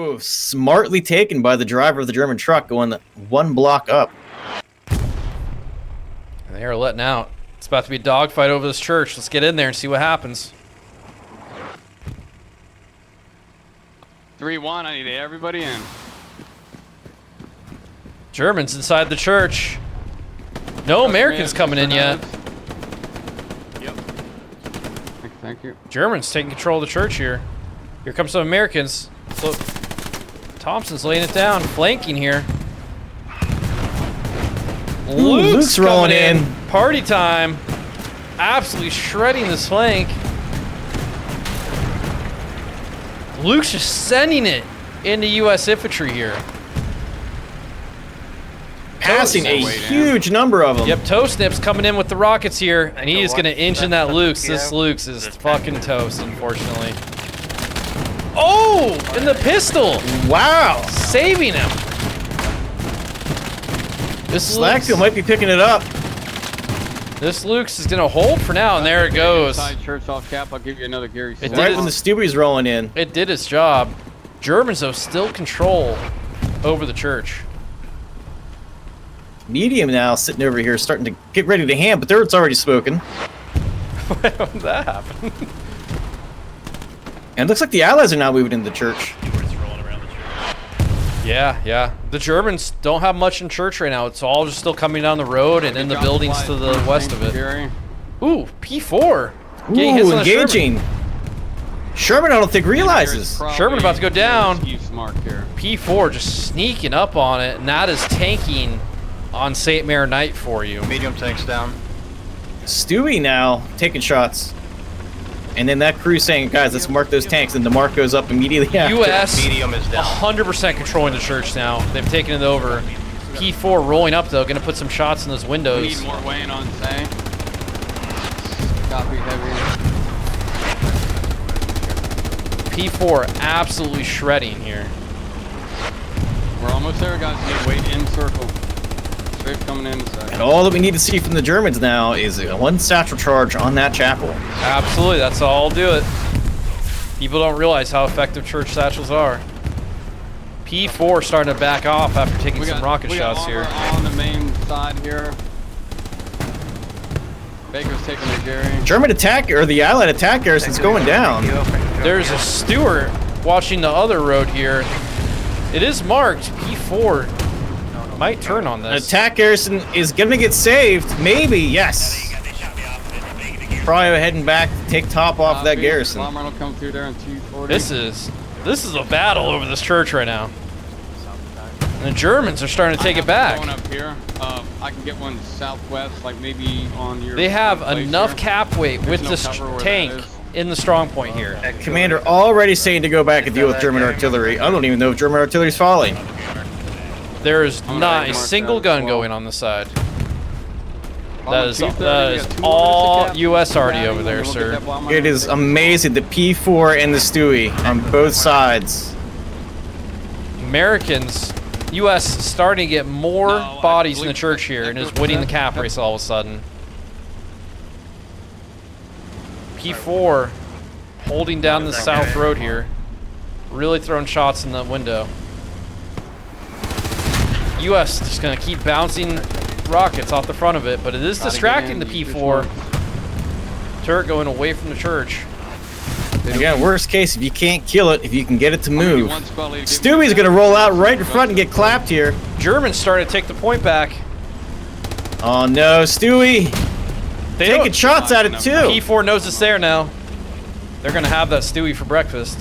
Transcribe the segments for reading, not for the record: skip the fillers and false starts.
move. Smartly taken by the driver of the German truck, going one block up. And they are letting out. It's about to be a dogfight over this church. Let's get in there and see what happens. 3-1, I need everybody in. Germans inside the church. No Americans coming in yet. Yep. Thank you. Germans taking control of the church here. Here comes some Americans. So Thompson's laying it down, flanking here. Luke's rolling in. Party time. Absolutely shredding this flank. Luke's just sending it into U.S. infantry here. Passing a huge number of them. Yep, Toe Snip's coming in with the rockets here, and he is going to inch in that Luke's. This Luke's is fucking toast, unfortunately. Oh, and the pistol. Wow. Saving him. This Slackfield might be picking it up. This Luke's is going to hold for now, and there it goes. Side church off cap, I'll give you another Gary. Right when the Stewie's rolling in. It did its job. Germans, though, still control over the church. Medium now sitting over here starting to get ready to hand, but it's already spoken. When did that happen? And it looks like the Allies are now moving into the church. Yeah. The Germans don't have much in church right now. It's all just still coming down the road and in the buildings to the west of it. Ooh, P4. Ooh, engaging. Sherman, I don't think realizes. Sherman about to go down. P4 just sneaking up on it, and that is tanking on St. Mary Knight for you. Medium tanks down. Stewie now taking shots. And then that crew saying, guys, let's mark those tanks, and the mark goes up immediately after. U.S. Medium is down. 100% controlling the church now. They've taken it over. P4 rolling up, though, going to put some shots in those windows. We need more weighing on say. Copy heavy. P4 absolutely shredding here. We're almost there, guys. We need weight in circle. Straight coming in the side. And all that we need to see from the Germans now is one satchel charge on that chapel. Absolutely, that's all I'll do it. People don't realize how effective church satchels are. P4 starting to back off after taking some rocket shots here. On the main side here. Baker's taking the Gary. German attack, or the Allied attack garrison's going down. There's a Stewart watching the other road here. It is marked. P4 might turn on this. Attack garrison is gonna get saved. Maybe, yes. Probably heading back to take top off that garrison. Will come through there in 240. This is a battle over this church right now. And the Germans are starting to take it back. Going up here. I can get one southwest, like maybe on your. They have enough cap weight with this tank in the strong point here. Commander already saying to go back and deal with German artillery. I don't even know if German artillery's falling. There is not a single gun going on the side. That is all U.S. already over there, sir. It is amazing, the P4 and the Stewie on both sides. Americans, U.S. is starting to get more bodies in the church here and is winning the cap race all of a sudden. P4 holding down the south road here. Really throwing shots in the window. U.S. just going to keep bouncing rockets off the front of it, but it is distracting the P4. Turret going away from the church. Again, worst case, if you can't kill it, if you can get it to move. Stewie's going to roll out right in front and get clapped here. Germans starting to take the point back. Oh no, Stewie! Taking shots at it too. P4 knows it's there now. They're going to have that Stewie for breakfast.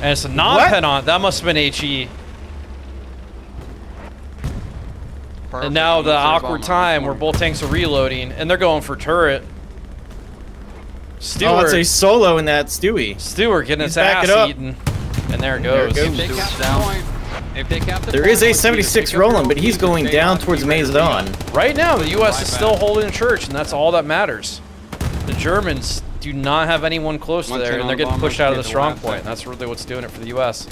And it's a non-penant. That must have been HE. And now the awkward time where both tanks are reloading, and they're going for turret. Stewart, oh, it's a solo in that Stewie. Stewart getting his ass eaten. And there it goes. There is a 76 rolling, but he's going down towards Maison. Right now, the U.S. is still holding the church, and that's all that matters. The Germans do not have anyone close to there, and they're getting pushed out of the strong point. And that's really what's doing it for the U.S.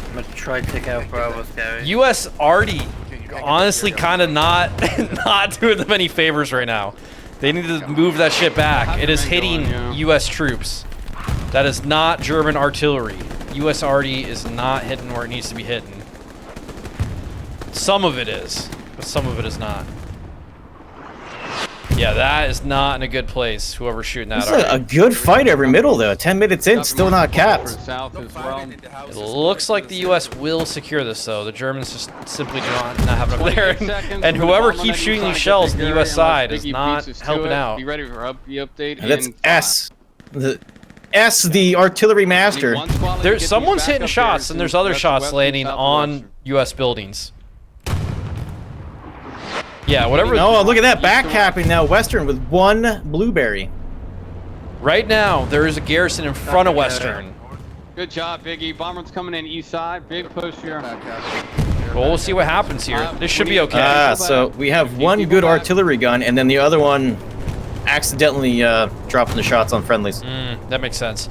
I'm gonna try to take out Bravo's guy. U.S. already, honestly, kind of not doing them any favors right now. They need to move that shit back. It is hitting U.S. troops. That is not German artillery. U.S. arty is not hitting where it needs to be hitting. Some of it is, but some of it is not. Yeah, that is not in a good place, whoever's shooting that. This is a good fight every middle, though. 10 minutes in, still not capped. South as well. It looks like the U.S. will secure this, though. The Germans just simply do not have enough there. And whoever keeps shooting these shells on the U.S. side is not helping out. Be ready for the update. And that's S. The artillery master. Someone's hitting shots, and there's other shots landing on U.S. buildings. Yeah, whatever. Oh, look at that back capping now. Western with 1 blueberry. Right now, there is a garrison in front of Western. Good job, Biggie. Bomber's coming in east side. Big push here. Well, we'll see what happens here. This should be okay. So we have 1 good artillery gun, and then the other one accidentally dropping the shots on friendlies. That makes sense.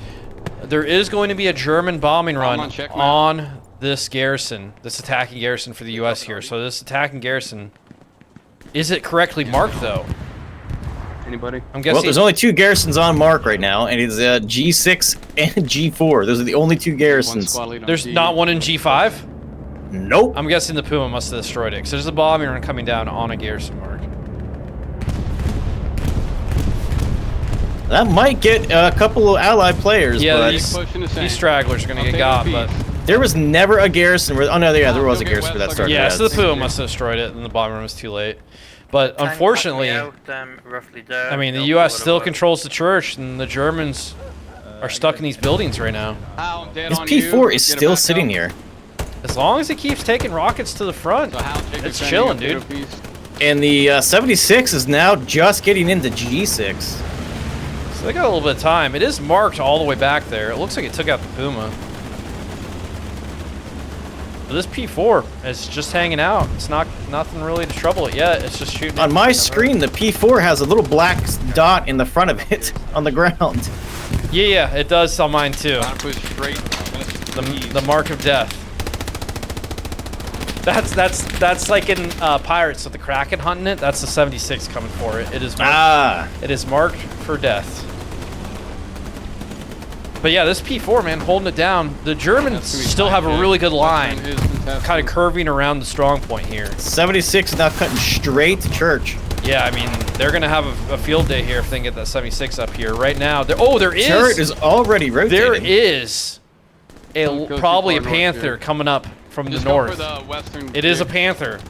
There is going to be a German bombing run on this garrison, this attacking garrison for the U.S. here. So this attacking garrison, is it correctly marked though? Anybody? I'm guessing. Well, there's only 2 garrisons on mark right now, and it's G6 and G4. Those are the only 2 garrisons. There's not one in G5? Nope. I'm guessing the Puma must have destroyed it, because there's a bombing run coming down on a garrison mark. That might get a couple of allied players, Yeah, but these stragglers are going to get got, but... there was never a garrison where... Oh, no, yeah, there was a garrison for that started. Yeah, so the Puma must have destroyed it, and the bombing run was too late. But unfortunately, I mean, the U.S. still controls the church, and the Germans are stuck in these buildings right now. His P4 is still sitting here. As long as he keeps taking rockets to the front, it's chilling, dude. And the 76 is now just getting into G6. So they got a little bit of time. It is marked all the way back there. It looks like it took out the Puma. But this P4 is just hanging out. It's nothing really to trouble it yet. It's just shooting. On my screen, the P4 has a little black dot in the front of it on the ground. Yeah, it does on mine too. The mark of death. That's like in Pirates with the Kraken hunting it. That's the 76 coming for it. It is marked, It is marked for death. But yeah, this P4, man, holding it down. The Germans still have a really good line, kind of curving around the strong point here. 76 is now cutting straight to church. Yeah, I mean, they're going to have a field day here if they can get that 76 up here. Right now, there is... Turret is already rotating. There is probably a Panther coming up from the north. It is a Panther.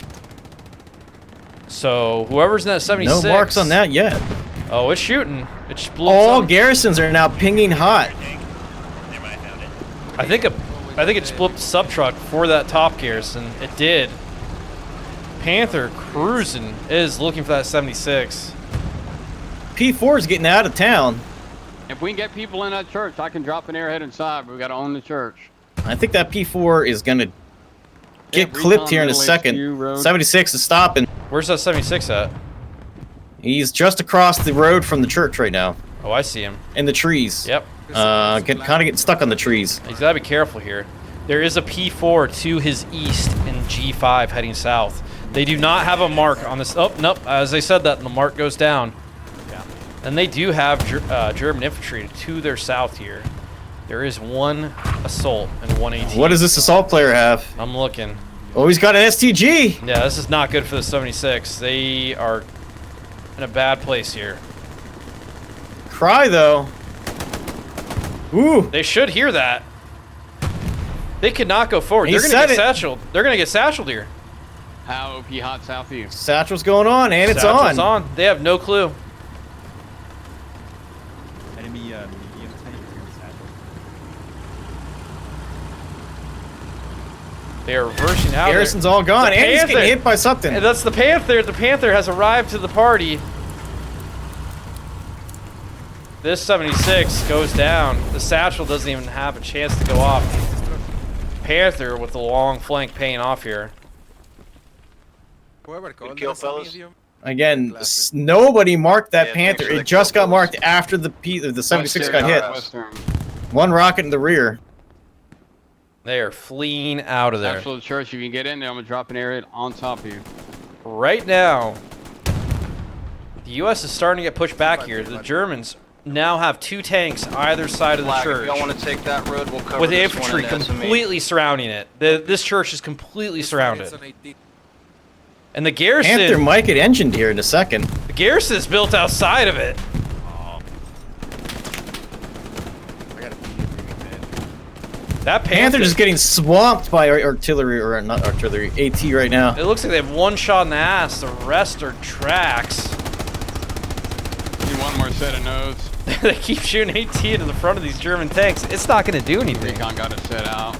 So, whoever's in that 76... No marks on that yet. Oh, it's shooting. It just blew all garrisons are now pinging hot. I think it just blew up the sub truck for that top garrison. It did. Panther cruising is looking for that 76. P4 is getting out of town. If we can get people in that church, I can drop an airhead inside, but we got to own the church. I think that P4 is going to get clipped here in a second. 76 is stopping. Where's that 76 at? He's just across the road from the church right now. Oh, I see him. In the trees. Yep. Kind of getting stuck on the trees. He's got to be careful here. There is a P4 to his east in G5 heading south. They do not have a mark on this. Oh, nope. As I said that, the mark goes down. Yeah. And they do have German infantry to their south here. There is 1 assault and 1 AT. What does this assault player have? I'm looking. Oh, he's got an STG. Yeah, this is not good for the 76. They are in a bad place here. Cry, though. Ooh. They should hear that. They could not go forward. They're going to get satcheled. They're going to get satcheled here. How OP hot south of you? Satchel's going on, and it's Satchel's on. on. They have no clue. Enemy They are reversing out. Garrison's all gone, and he's getting hit by something. And that's the Panther. The Panther has arrived to the party. This 76 goes down. The satchel doesn't even have a chance to go off. Panther with the long flank paying off here. Good kill, fellas. Again, nobody marked that Panther. It just got marked after the 76 got hit. 1 rocket in the rear. They are fleeing out of there. Absolute church, if you can get in there, I'm going to drop an airhead on top of you. Right now, the U.S. is starting to get pushed back here. The Germans now have 2 tanks either side of the Flag, church. if y'all want to take that road, we'll cover With the this one infantry in SME. completely surrounding it. This church is completely surrounded. And the garrison... Panther might get engined here in a second. The garrison is built outside of it. That Panther just getting swamped by artillery, or not artillery, AT right now. It looks like they have 1 shot in the ass. The rest are tracks. Need one more set of nose. They keep shooting AT into the front of these German tanks. It's not going to do anything. Recon got it set out.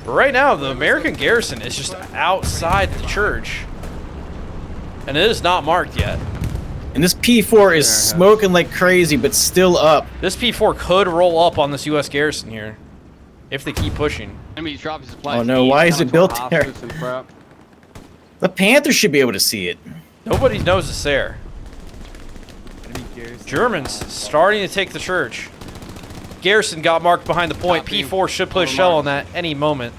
But right now, the American garrison is just outside the church. And it is not marked yet. And this P4 is smoking like crazy, but still up. This P4 could roll up on this U.S. garrison here. If they keep pushing. Enemies dropping supplies. Oh no, why is it built there? The Panther should be able to see it. Nobody knows it's there. Germans starting to take the church. Garrison got marked behind the point. Copy. P4 should put a shell on that any moment.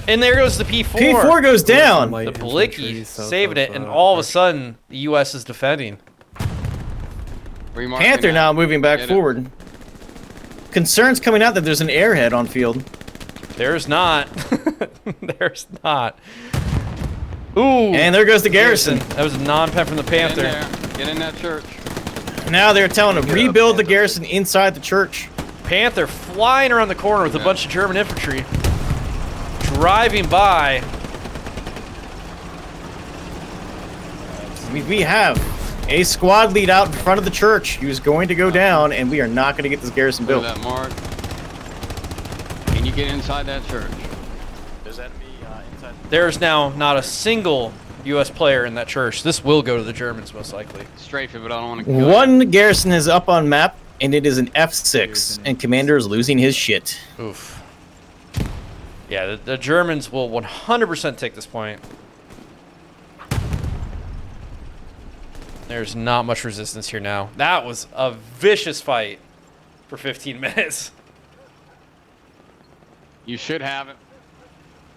And there goes the P4. P4 goes down. The Blicky saving it, and all of a sudden, the U.S. is defending. Panther now moving back forward. Concerns coming out that there's an airhead on field. There's not. There's not. Ooh. And there goes the garrison. That was a non-pen from the Panther. Get in that church. Now they're telling him rebuild the garrison inside the church. Panther flying around the corner with a bunch of German infantry. Driving by. We have a squad lead out in front of the church who's going to go down, and we are not going to get this garrison built. That mark. Can you get inside that church? Does that be inside? There's now not a single U.S. player in that church. This will go to the Germans, most likely. Strafe it, but I don't want to. One garrison is up on map, and it is an F6, and Commander is losing his shit. Oof. Yeah, the Germans will 100% take this point. There's not much resistance here now. That was a vicious fight for 15 minutes. You should have it.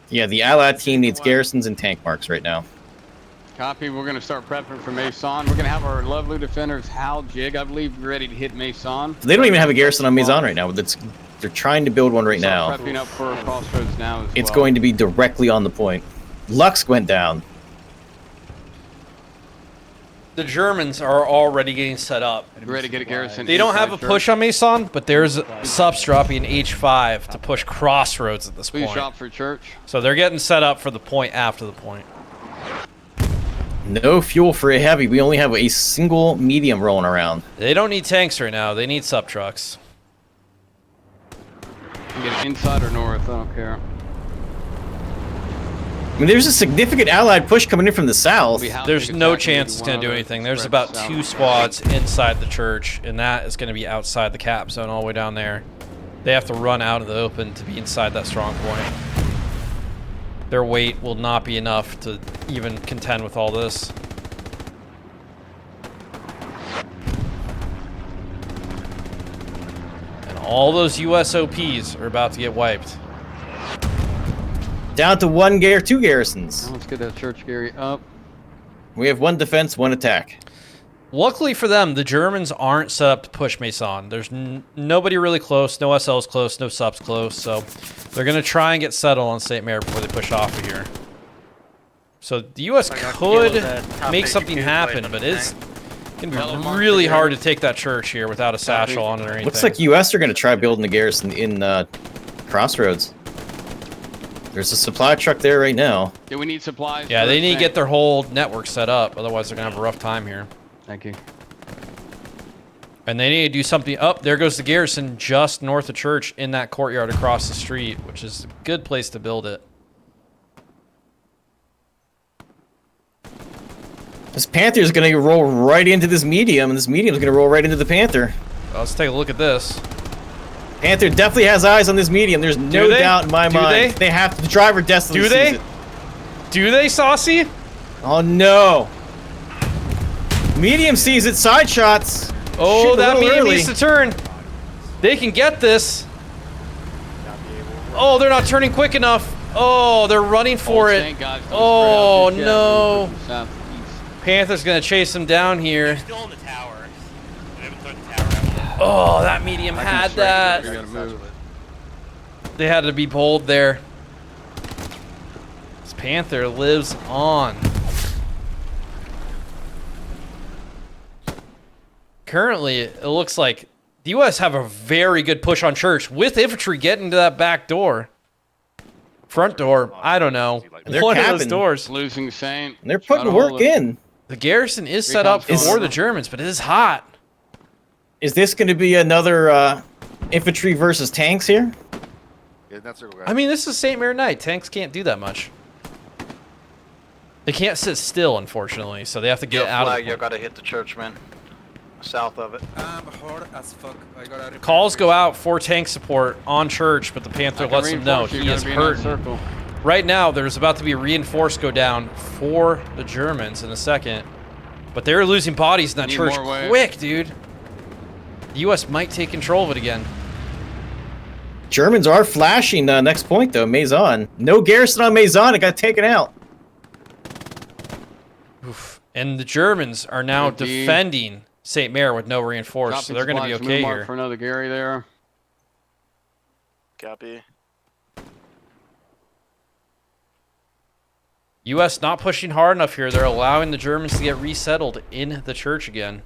Yeah, the Allied team needs garrisons and tank marks right now. Copy. We're going to start prepping for Maison. We're going to have our lovely defenders, Hal, Jig, I believe, ready to hit Maison. They don't even have a garrison on Maison right now. They're trying to build one right now. Prepping up for Crossroads now as It's well. going to be directly on the point. Lux went down. The Germans are already getting set up. Ready to get a garrison. They don't have a inside push church. on Maison, but there's subs dropping H5 to push Crossroads at this Please point. shop for church. So they're getting set up for the point after the point. No fuel for a heavy. We only have a single medium rolling around. They don't need tanks right now. They need sub trucks. You get it inside or north, I don't care. I mean, there's a significant Allied push coming in from the south. There's no chance it's going to do anything. There's about 2 squads inside the church, and that is going to be outside the cap zone all the way down there. They have to run out of the open to be inside that strong point. Their weight will not be enough to even contend with all this. And all those USOPs are about to get wiped. Down to two garrisons. Let's get that church, Gary, up. We have 1 defense, 1 attack. Luckily for them, the Germans aren't set up to push Maison. There's nobody really close, no SLs close, no subs close, so they're going to try and get settled on St. Mary before they push off of here. So the U.S. could make something happen, but it's going to be really hard to take that church here without a satchel on it or anything. Looks like U.S. are going to try building a garrison in Crossroads. There's a supply truck there right now. Do we need supplies? Yeah, for they the need to tank? get their whole network set up, otherwise they're going to have a rough time here. Thank you. And they need to do something. Up there goes the garrison just north of church in that courtyard across the street, which is a good place to build it. This Panther is going to roll right into this medium, and this medium is going to roll right into the Panther. Well, let's take a look at this. Panther definitely has eyes on this medium. There's no doubt in my mind. They have to. The driver desperately Do sees they? it. Do they, Saucy? Oh no! Medium sees it. Side shots. Oh, Shoot a that little medium early. needs to turn. They can get this. Oh, they're not turning quick enough. Oh, they're running for it. Thank God, don't Oh, spread out no. just yet. We're pushing southeast. Panther's gonna chase them down here. Still in the tower. We haven't thrown the tower out. Oh, that medium I can had straighten it. that. We gotta move. They had to be bold there. This Panther lives on. Currently, it looks like the U.S. have a very good push on church with infantry getting to that back door. Front door, I don't know. They're One of those capping. doors. Losing Saint. And they're Try putting to hold work it. in. The garrison is set up Recon for going. the Germans, but it is hot. Is this going to be another infantry versus tanks here? Yeah, that's it, I mean, this is St. Mary Night. Tanks can't do that much. They can't sit still, unfortunately, so they have to get Your out flag, of you it. gotta hit the church, man. South of it. I'm hard as fuck. I gotta Calls go out for tank support on church, but the Panther I can lets them know reinforce you, he you is gotta be in that hurt. circle. Right now, there's about to be a reinforce go down for the Germans in a second. But they're losing bodies in that Need church more waves. quick, dude. The U.S. might take control of it again. Germans are flashing next point, though. Maison. No garrison on Maison. It got taken out. Oof. And the Germans are now Good D. defending St. Mary with no reinforce, so Dropping they're going to be supplies, okay move mark here. for another Gary there. Copy. U.S. not pushing hard enough here. They're allowing the Germans to get resettled in the church again.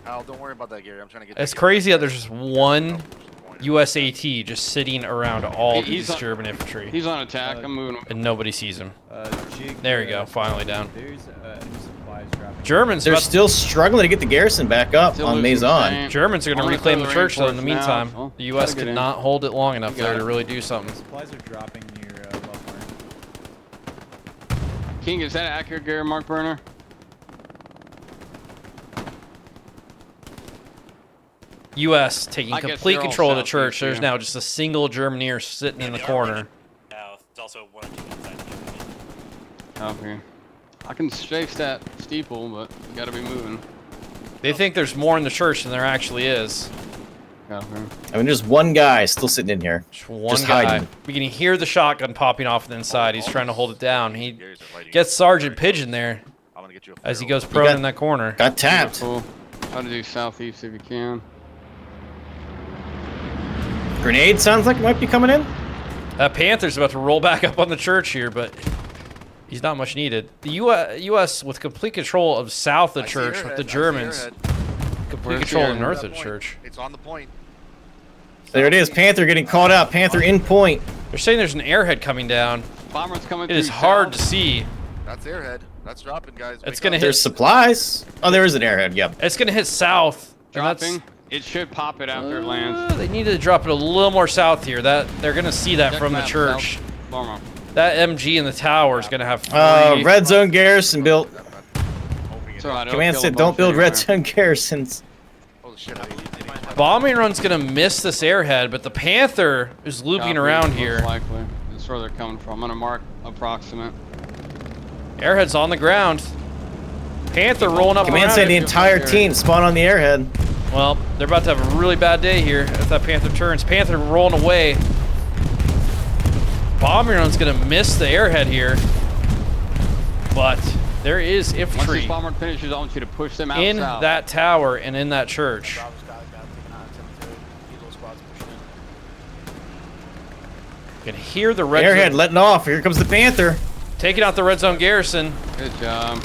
Al, don't worry about that, Gary. I'm trying to get. It's that crazy Gary. that there's just one USAT just sitting around all He's these on- German infantry, He's on attack. I'm moving him. and nobody sees him. Jig, There you go, finally down. There's enemy supplies dropping. Germans, They're about- still struggling to get the garrison back up Still on losing Maison. Saint. Germans are going I'm to gonna reclaim throw the the church, though. In the reinforcements now, meantime, so the U.S. gotta get could in. not hold it long enough You got there it. to really do something. Supplies are dropping near left mark. King, is that accurate, Gary Mark Burner? U.S. taking I guess complete they're all control of the southeast church. There's here. now just a single Germaneer sitting in the They are corner. running south. It's also one or two inside the Germany. Copy. I can chase that steeple, but you gotta be moving. They think there's more in the church than there actually is. Copy. I mean, there's one guy still sitting in here. Just one Just guy. hiding. We can hear the shotgun popping off on the inside. He's trying to hold it down. He Gary's fighting. gets Sergeant Pigeon there I'm gonna get you a as he Pharaoh. goes prone got- in that corner. Got tapped. Cool. Try to do southeast if you can. Grenade sounds like it might be coming in. That Panther's about to roll back up on the church here, but he's not much needed. The U.S. with complete control of south of the I see church, your with head, the I see your Germans head. complete Where's control of the the air? north That of the point. church. It's on the point. There it is. Panther getting caught out. Panther in point. They're saying there's an airhead coming down. Bomber's coming It through is hard to south. see. That's airhead. That's dropping, guys. It's Wake gonna up. hit- There's supplies. Oh, there is an airhead. Yep. It's going to hit south. and that's- Dropping. It should pop it after it lands. They need to drop it a little more south here. That they're going to see that Check from the map, church. south. Bomber. That MG in the tower is going to have three. Red zone garrison built. Hoping It's it- alright, it'll Command kill a said, "Don't bunch build red anyway. zone garrisons." Holy shit. I need Bombing run's going to miss this airhead, but the Panther is looping Copy, around most here. Likely. That's where they're coming from. I'm gonna mark approximate. Airhead's on the ground. Panther rolling up Command around said the it. entire team spawn on the airhead. Well, they're about to have a really bad day here if that Panther turns. Panther rolling away. Bombing run's going to miss the airhead here. But there is Once infantry this bomber finishes, I want you to push them out in south. that tower and in that church. Bravo's got it, got taken out, cemetery. Eagle squad's pushing in. You can hear the red Airhead zone, letting off. Here comes the Panther. taking out the red zone garrison, Good job.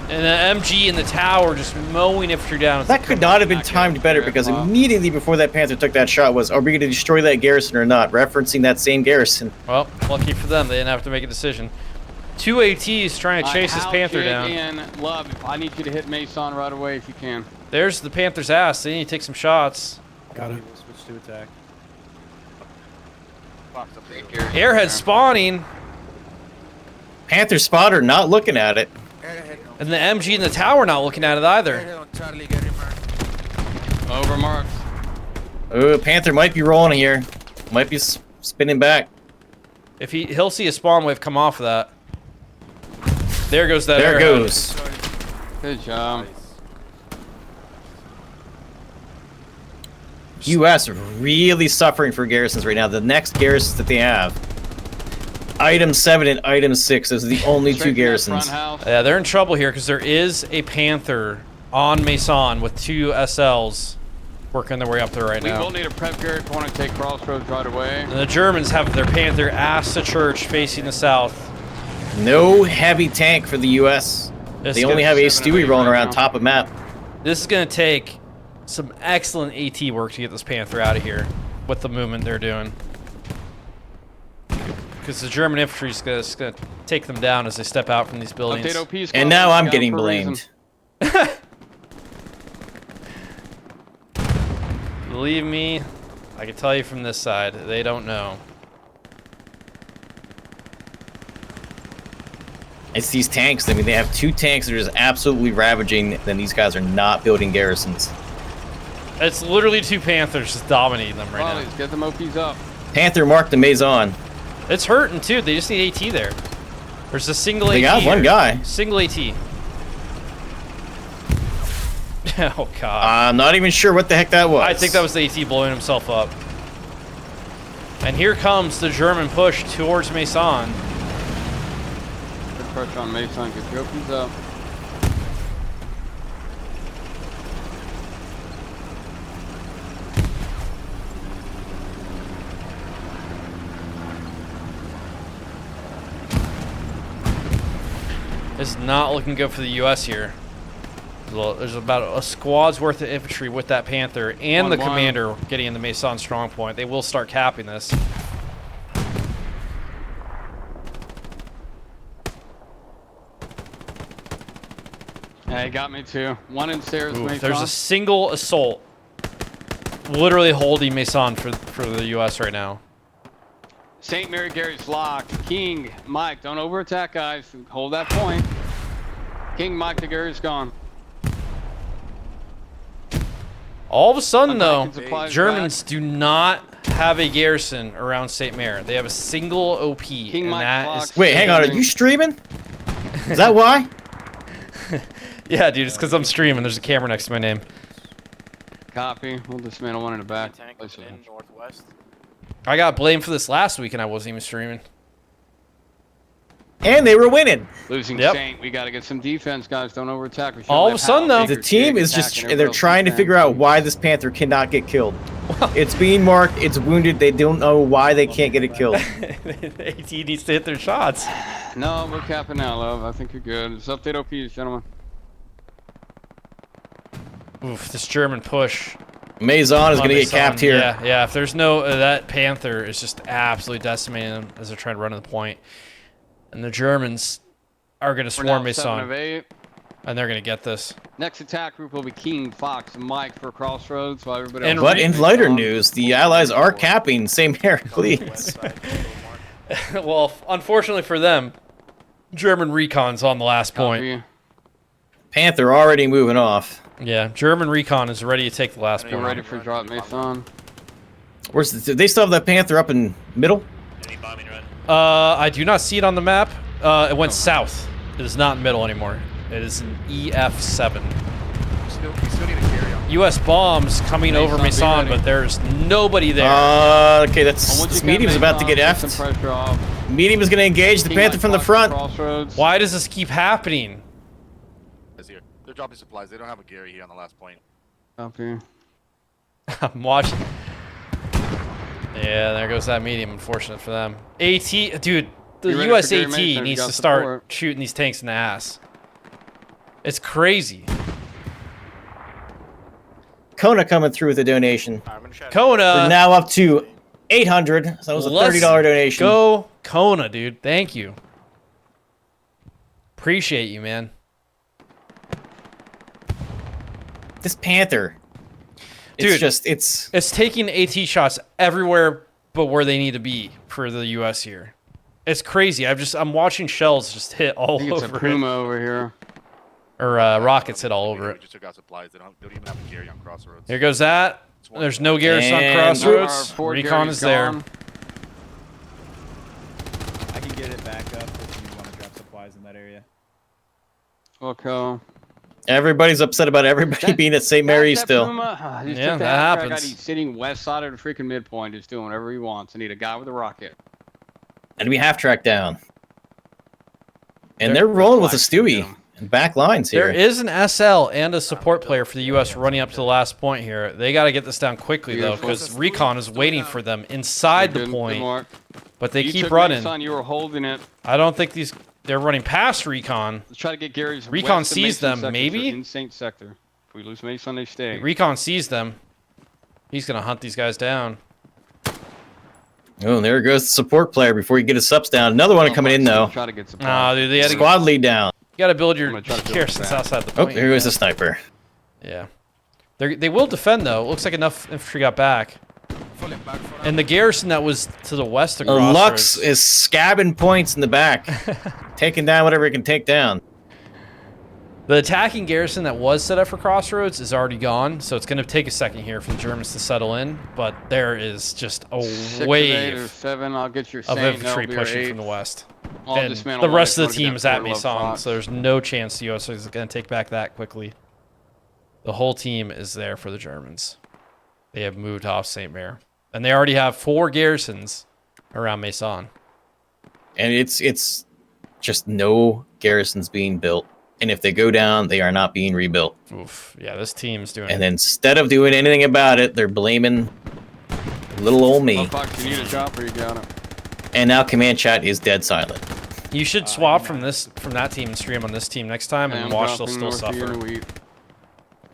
and the MG in the tower just mowing infantry down. That could not have been timed better because immediately before that Panther took that shot was, are we going to destroy that garrison or not? Referencing that same garrison. Well, lucky for them, they didn't have to make a decision. Two ATs trying to chase this Panther down. And Love, I need you to hit Mason right away if you can. There's the Panther's ass. They need to take some shots. Got it. We'll switch to attack. box up there. Airhead spawning, Panther spotter not looking at it. Airhead. and the MG in the tower not looking at it either. Airhead on Charlie, Gary Mark. Over marks. Oh, Panther might be rolling here. Might be spinning back. If he'll see a spawn wave come off of that. There goes that There it airhead. goes. Good job. U.S. really suffering for garrisons right now. The next garrisons that they have, Item 7 and Item 6, those are the only Straight two from that garrisons. front house. Yeah, they're in trouble here because there is a Panther on Maison with 2 SLs working their way up there right We now. will need a prep carrier if we want to take Crossroads right away. And the Germans have their Panther ass to church facing the south. No heavy tank for the U.S. This They is only gonna- have a 7 and Stewie 8 rolling right around now. top of map. This is going to take some excellent AT work to get this Panther out of here with the movement they're doing. Because the German infantry is going to take them down as they step out from these buildings. Update OP's And coming. now We I'm got 'em getting for a reason. blamed. Believe me, I can tell you from this side, they don't know. It's these tanks. I mean, they have 2 tanks that are just absolutely ravaging, then these guys are not building garrisons. It's literally 2 Panthers just dominating them right Volleys, now. get them OPs up. Panther marked the Maison. It's hurting too. They just need AT there. There's a single They AT. got one here. guy. Single AT. Oh god. I'm not even sure what the heck that was. I think that was the AT blowing himself up. And here comes the German push towards Maison. Good pressure on Mason. Get your OPs up. It's not looking good for the U.S. here. There's about a squad's worth of infantry with that Panther and the 1-1. commander getting in the Maison strong point. They will start capping this. Yeah, he got me too. One in stairs. Ooh, Mason. there's a single assault literally holding Maison for the U.S. right now. St. Mary Gary's locked. King, Mike, don't over attack, guys. Hold that point. King, Mike, the Gary's gone. All of a sudden, I'm though, taking supplies Germans do not have a garrison around St. Mary. They have a single OP, King and Mike that clock. is... Wait, hang on. Are you streaming? Is that why? Yeah, dude, it's because I'm streaming. There's a camera next to my name. Copy. We'll dismantle one in the back. Tank Place it. in northwest. I got blamed for this last week, and I wasn't even streaming. And they were winning. Losing Yep. Saint. We got to get some defense, guys. Don't over attack. All of a sudden, though- The team is just, they're trying to figure out why this Panther cannot get killed. It's being marked, it's wounded, they don't know why they can't get it killed. AT needs to hit their shots. No, we're capping now, love. I think you're good. Just update OPs, gentlemen. Oof, this German push. Maison is on going to get Maison. capped here. Yeah, yeah. If there's no... that Panther is just absolutely decimating them as they're trying to run to the point. And the Germans are going to We're swarm now 7 Maison. of 8. And they're going to get this. Next attack group will be King, Fox, and Mike for Crossroads. While everybody And else But in lighter on. news, the Allies are capping St. Mary, please. West side, a little more. Well, unfortunately for them, German recon's on the last point. Copy. Panther already moving off. Yeah, German recon is ready to take the last Get point. ready for drop, Mason. Where's do they still have that Panther up in middle? Any bombing run? I do not see it on the map. It went south. It is not in middle anymore. It is in EF7. We still need a carry on. U.S. bombs coming over Maison, be Maison, ready. but there's nobody there. Okay, that's Once this you get medium's about to Mason, get some effed. pressure off. Medium is going to engage the King, Panther Mike, from the Fox, front. Crossroads. Why does this keep happening? Is here. They're dropping supplies. They don't have a Gary here on the last point. Copy. I'm watching. Yeah, there goes that medium. Unfortunate for them. AT, dude, the You ready US for Gary AT Mason? You needs got to start support. shooting these tanks in the ass. It's crazy. Kona coming through with a donation. Alright, I'm gonna try to We're Kona, now up to 800. So that was a let's $30 donation. go Kona, dude. Thank you. Appreciate you, man. This Panther. It's Dude. just, it's... It's taking AT shots everywhere but where they need to be for the US here. It's crazy. I'm watching shells just hit all I think it's a over it. Puma over here. Or rockets hit all over We it. just took out supplies. They don't even have a Gary on Crossroads. Here goes that. There's no garrison on And- Crossroads. Our Ford Recon Gary's is there. gone. I can get it back up if you want to drop supplies in that area. Okay. Everybody's upset about everybody being at St. Mary's That still. Puma, just Yeah, took the that half track out. happens. He's sitting west side of the freaking midpoint, just doing whatever he wants. I need a guy with a rocket. And we half track down. And they're rolling with a Stewie and back lines here. There is an SL and a support player for the U.S. running up to the last point here. They got to get this down quickly, though, because Recon is waiting for them inside the point. But they keep running. You were holding it. I don't think they're running past Recon. Let's try to get Gary's. Recon west of sees Mason them, sector, maybe? so in Saint sector. If we lose Mason, they stay. Recon sees them. He's going to hunt these guys down. Oh, and there goes the support player before you get his subs down. Another one coming in, though. Try to get support. Nah, dude, they had to Squad lead down. You got to build your I'm gonna try to build garrisons back. outside the Oh, point. here goes the sniper. Yeah. They will defend, though. It looks like enough infantry got back. Falling back for And the garrison that was to the west of Lux Crossroads. is scabbing points in the back. Taking down whatever he can take down. The attacking garrison that was set up for Crossroads is already gone, so it's going to take a second here for the Germans to settle in, but there is just a 6 or 8 or wave 7, I'll get your of Saint, infantry they'll be your pushing 8. from the west. I'll And dismantle the rest one, of the I just wanna team get is at that Maison, four love so there's no chance the US is going to take back that quickly. The whole team is there for the Germans. They have moved off St. Mare. And they already have 4 garrisons around Maison. And it's just no garrisons being built. And if they go down, they are not being rebuilt. Oof. Yeah, this team's doing And then instead of doing anything about it, they're blaming little old Oh, me. fuck, you need a chopper, you got it. And now command chat is dead silent. You should swap from that team and stream on this team next time and I'm watch they'll dropping still north of you in suffer. a week.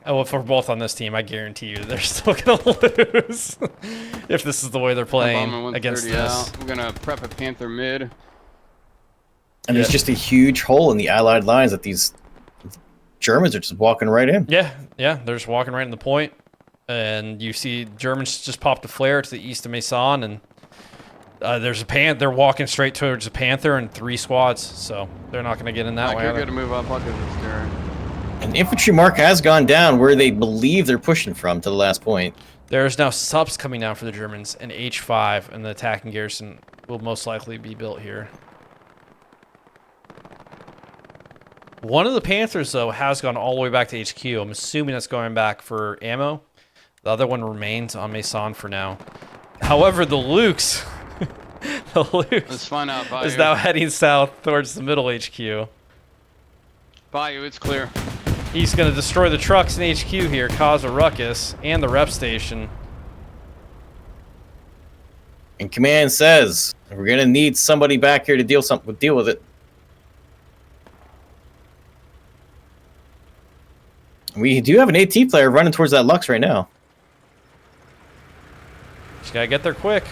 Oh, if we're both on this team, I guarantee you they're still gonna lose. If this is the way they're playing Bombing against 130 this. out. We're gonna prep a Panther mid. And there's just a huge hole in the Allied lines that these Germans are just walking right in. Yeah, they're just walking right in the point. And you see Germans just popped a flare to the east of Maison, and there's a they're walking straight towards a Panther and 3 squads, so they're not gonna get in that Mike, way. you're either. good to move up. I'll get this Gary. An infantry mark has gone down where they believe they're pushing from to the last point. There's now subs coming down for the Germans, and H5, and the attacking garrison will most likely be built here. One of the Panthers, though, has gone all the way back to HQ. I'm assuming that's going back for ammo. The other one remains on Maison for now. However, the Lukes, Let's find out. Bayou. is now heading south towards the middle HQ. Bayou, it's clear. He's going to destroy the trucks in HQ here, cause a ruckus, and the rep station. And command says, we're going to need somebody back here to deal with it. We do have an AT player running towards that Lux right now. Just got to get there quick.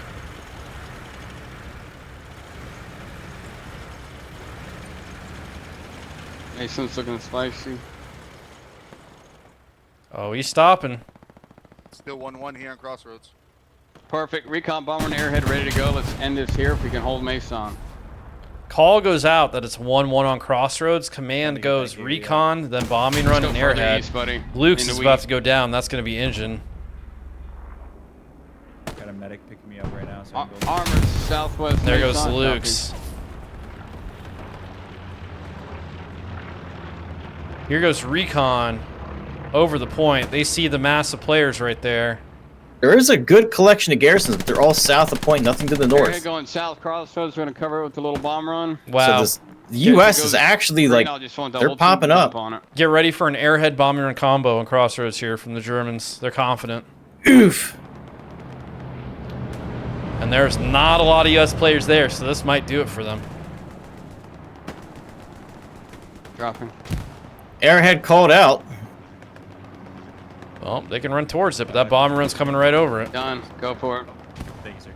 Mason's looking spicy. Oh, he's stopping. Still 1-1 here on Crossroads. Perfect. Recon bomber and airhead ready to go. Let's end this here if we can hold Mason. Call goes out that it's 1-1 on Crossroads. Command goes Nigeria. recon, then bombing run Let's and go further airhead. east, buddy. Luke's In the is about weeds. to go down. That's going to be engine. Got a medic picking me up right now. So I Ar- can go. Armored southwest. There goes Mason. Luke's. Here goes recon over the point. They see the mass of players right there. There is a good collection of garrisons, but they're all south of point, nothing to the Airhead north. going south. Crossroads. We're gonna cover it with the little bomb run. Wow. So the U.S. is actually like, I'll just want they're double popping team up. on it. Get ready for an airhead bombing run combo on Crossroads here from the Germans. They're confident. oof. And there's not a lot of US players there, so this might do it for them. Dropping. Airhead called out. Well, they can run towards it, but that bomber run's coming right over it. Done. Go for it. Thank you, sir.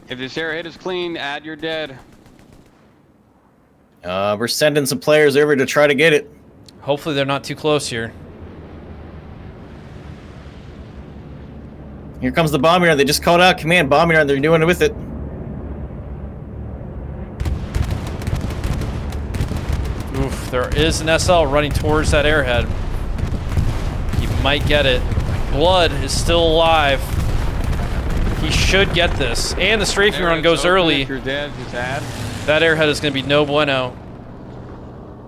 If this airhead is clean, add your dead. We're sending some players over to try to get it. Hopefully they're not too close here. Here comes the bombing run. They just called out command bombing run. They're doing it with it. Oof, there is an SL running towards that airhead. He might get it. Blood is still alive. He should get this. And the strafing run Airhead's goes open. early. If you're dead, just add. That airhead is going to be no bueno.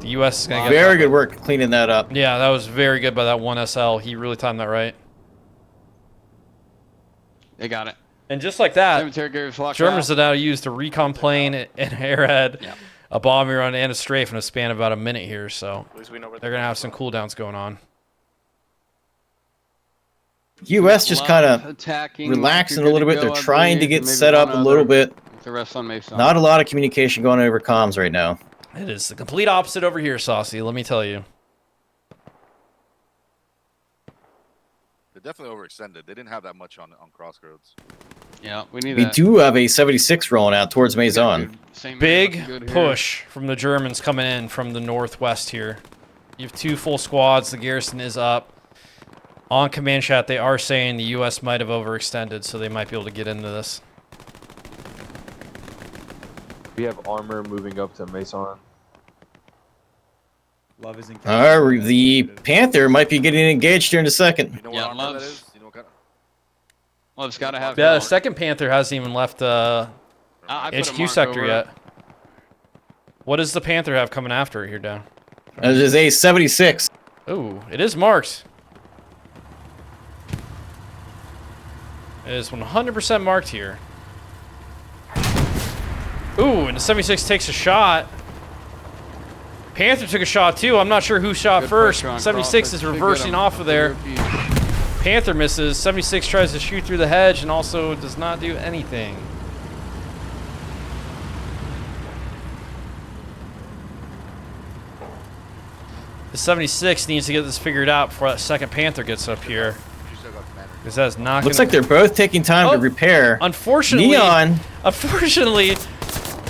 The U.S. is going to get Very good work cleaning that up. Yeah, that was very good by that one SL. He really timed that right. They got it. And just like that, Cemetery Gary's locked Germans out. have now used a recon plane, an airhead, Yep. a bomber run, and a strafe in a span of about a minute here. So At least we know where they're going to have some cooldowns going on. U.S. just kind of attacking, relaxing a good little to bit. They're go, I trying to believe, get and maybe set up one a little other bit. with the rest on Mason. Not a lot of communication going over comms right now. It is the complete opposite over here, Saucy. Let me tell you. They're definitely overextended. They didn't have that much on crossroads. Yeah, we need We that. do have a 76 rolling out towards Maison. Same Big looking good here. push from the Germans coming in from the northwest here. You have 2 full squads. The garrison is up. On command chat, they are saying the U.S. might have overextended, so they might be able to get into this. We have armor moving up to Mason. Love is in. The Panther might be getting engaged here in a second. You know what Yeah, armor that Love's- is? You know what kind of... Well, it's got to have. Yeah, the second Panther hasn't even left I put a HQ mark sector over yet. it. What does the Panther have coming after it here, down? There's a 76. Ooh, it is marked. It is 100% marked here. Ooh, and the 76 takes a shot. Panther took a shot too. I'm not sure who shot Good first. pressure on 76 Cross. is Should get reversing him. off of there. Panther misses. 76 tries to shoot through the hedge and also does not do anything. The 76 needs to get this figured out before that second Panther gets up here. You still got commander. Because that's not Looks gonna... like they're both taking time Oh, to repair. Unfortunately, Neon.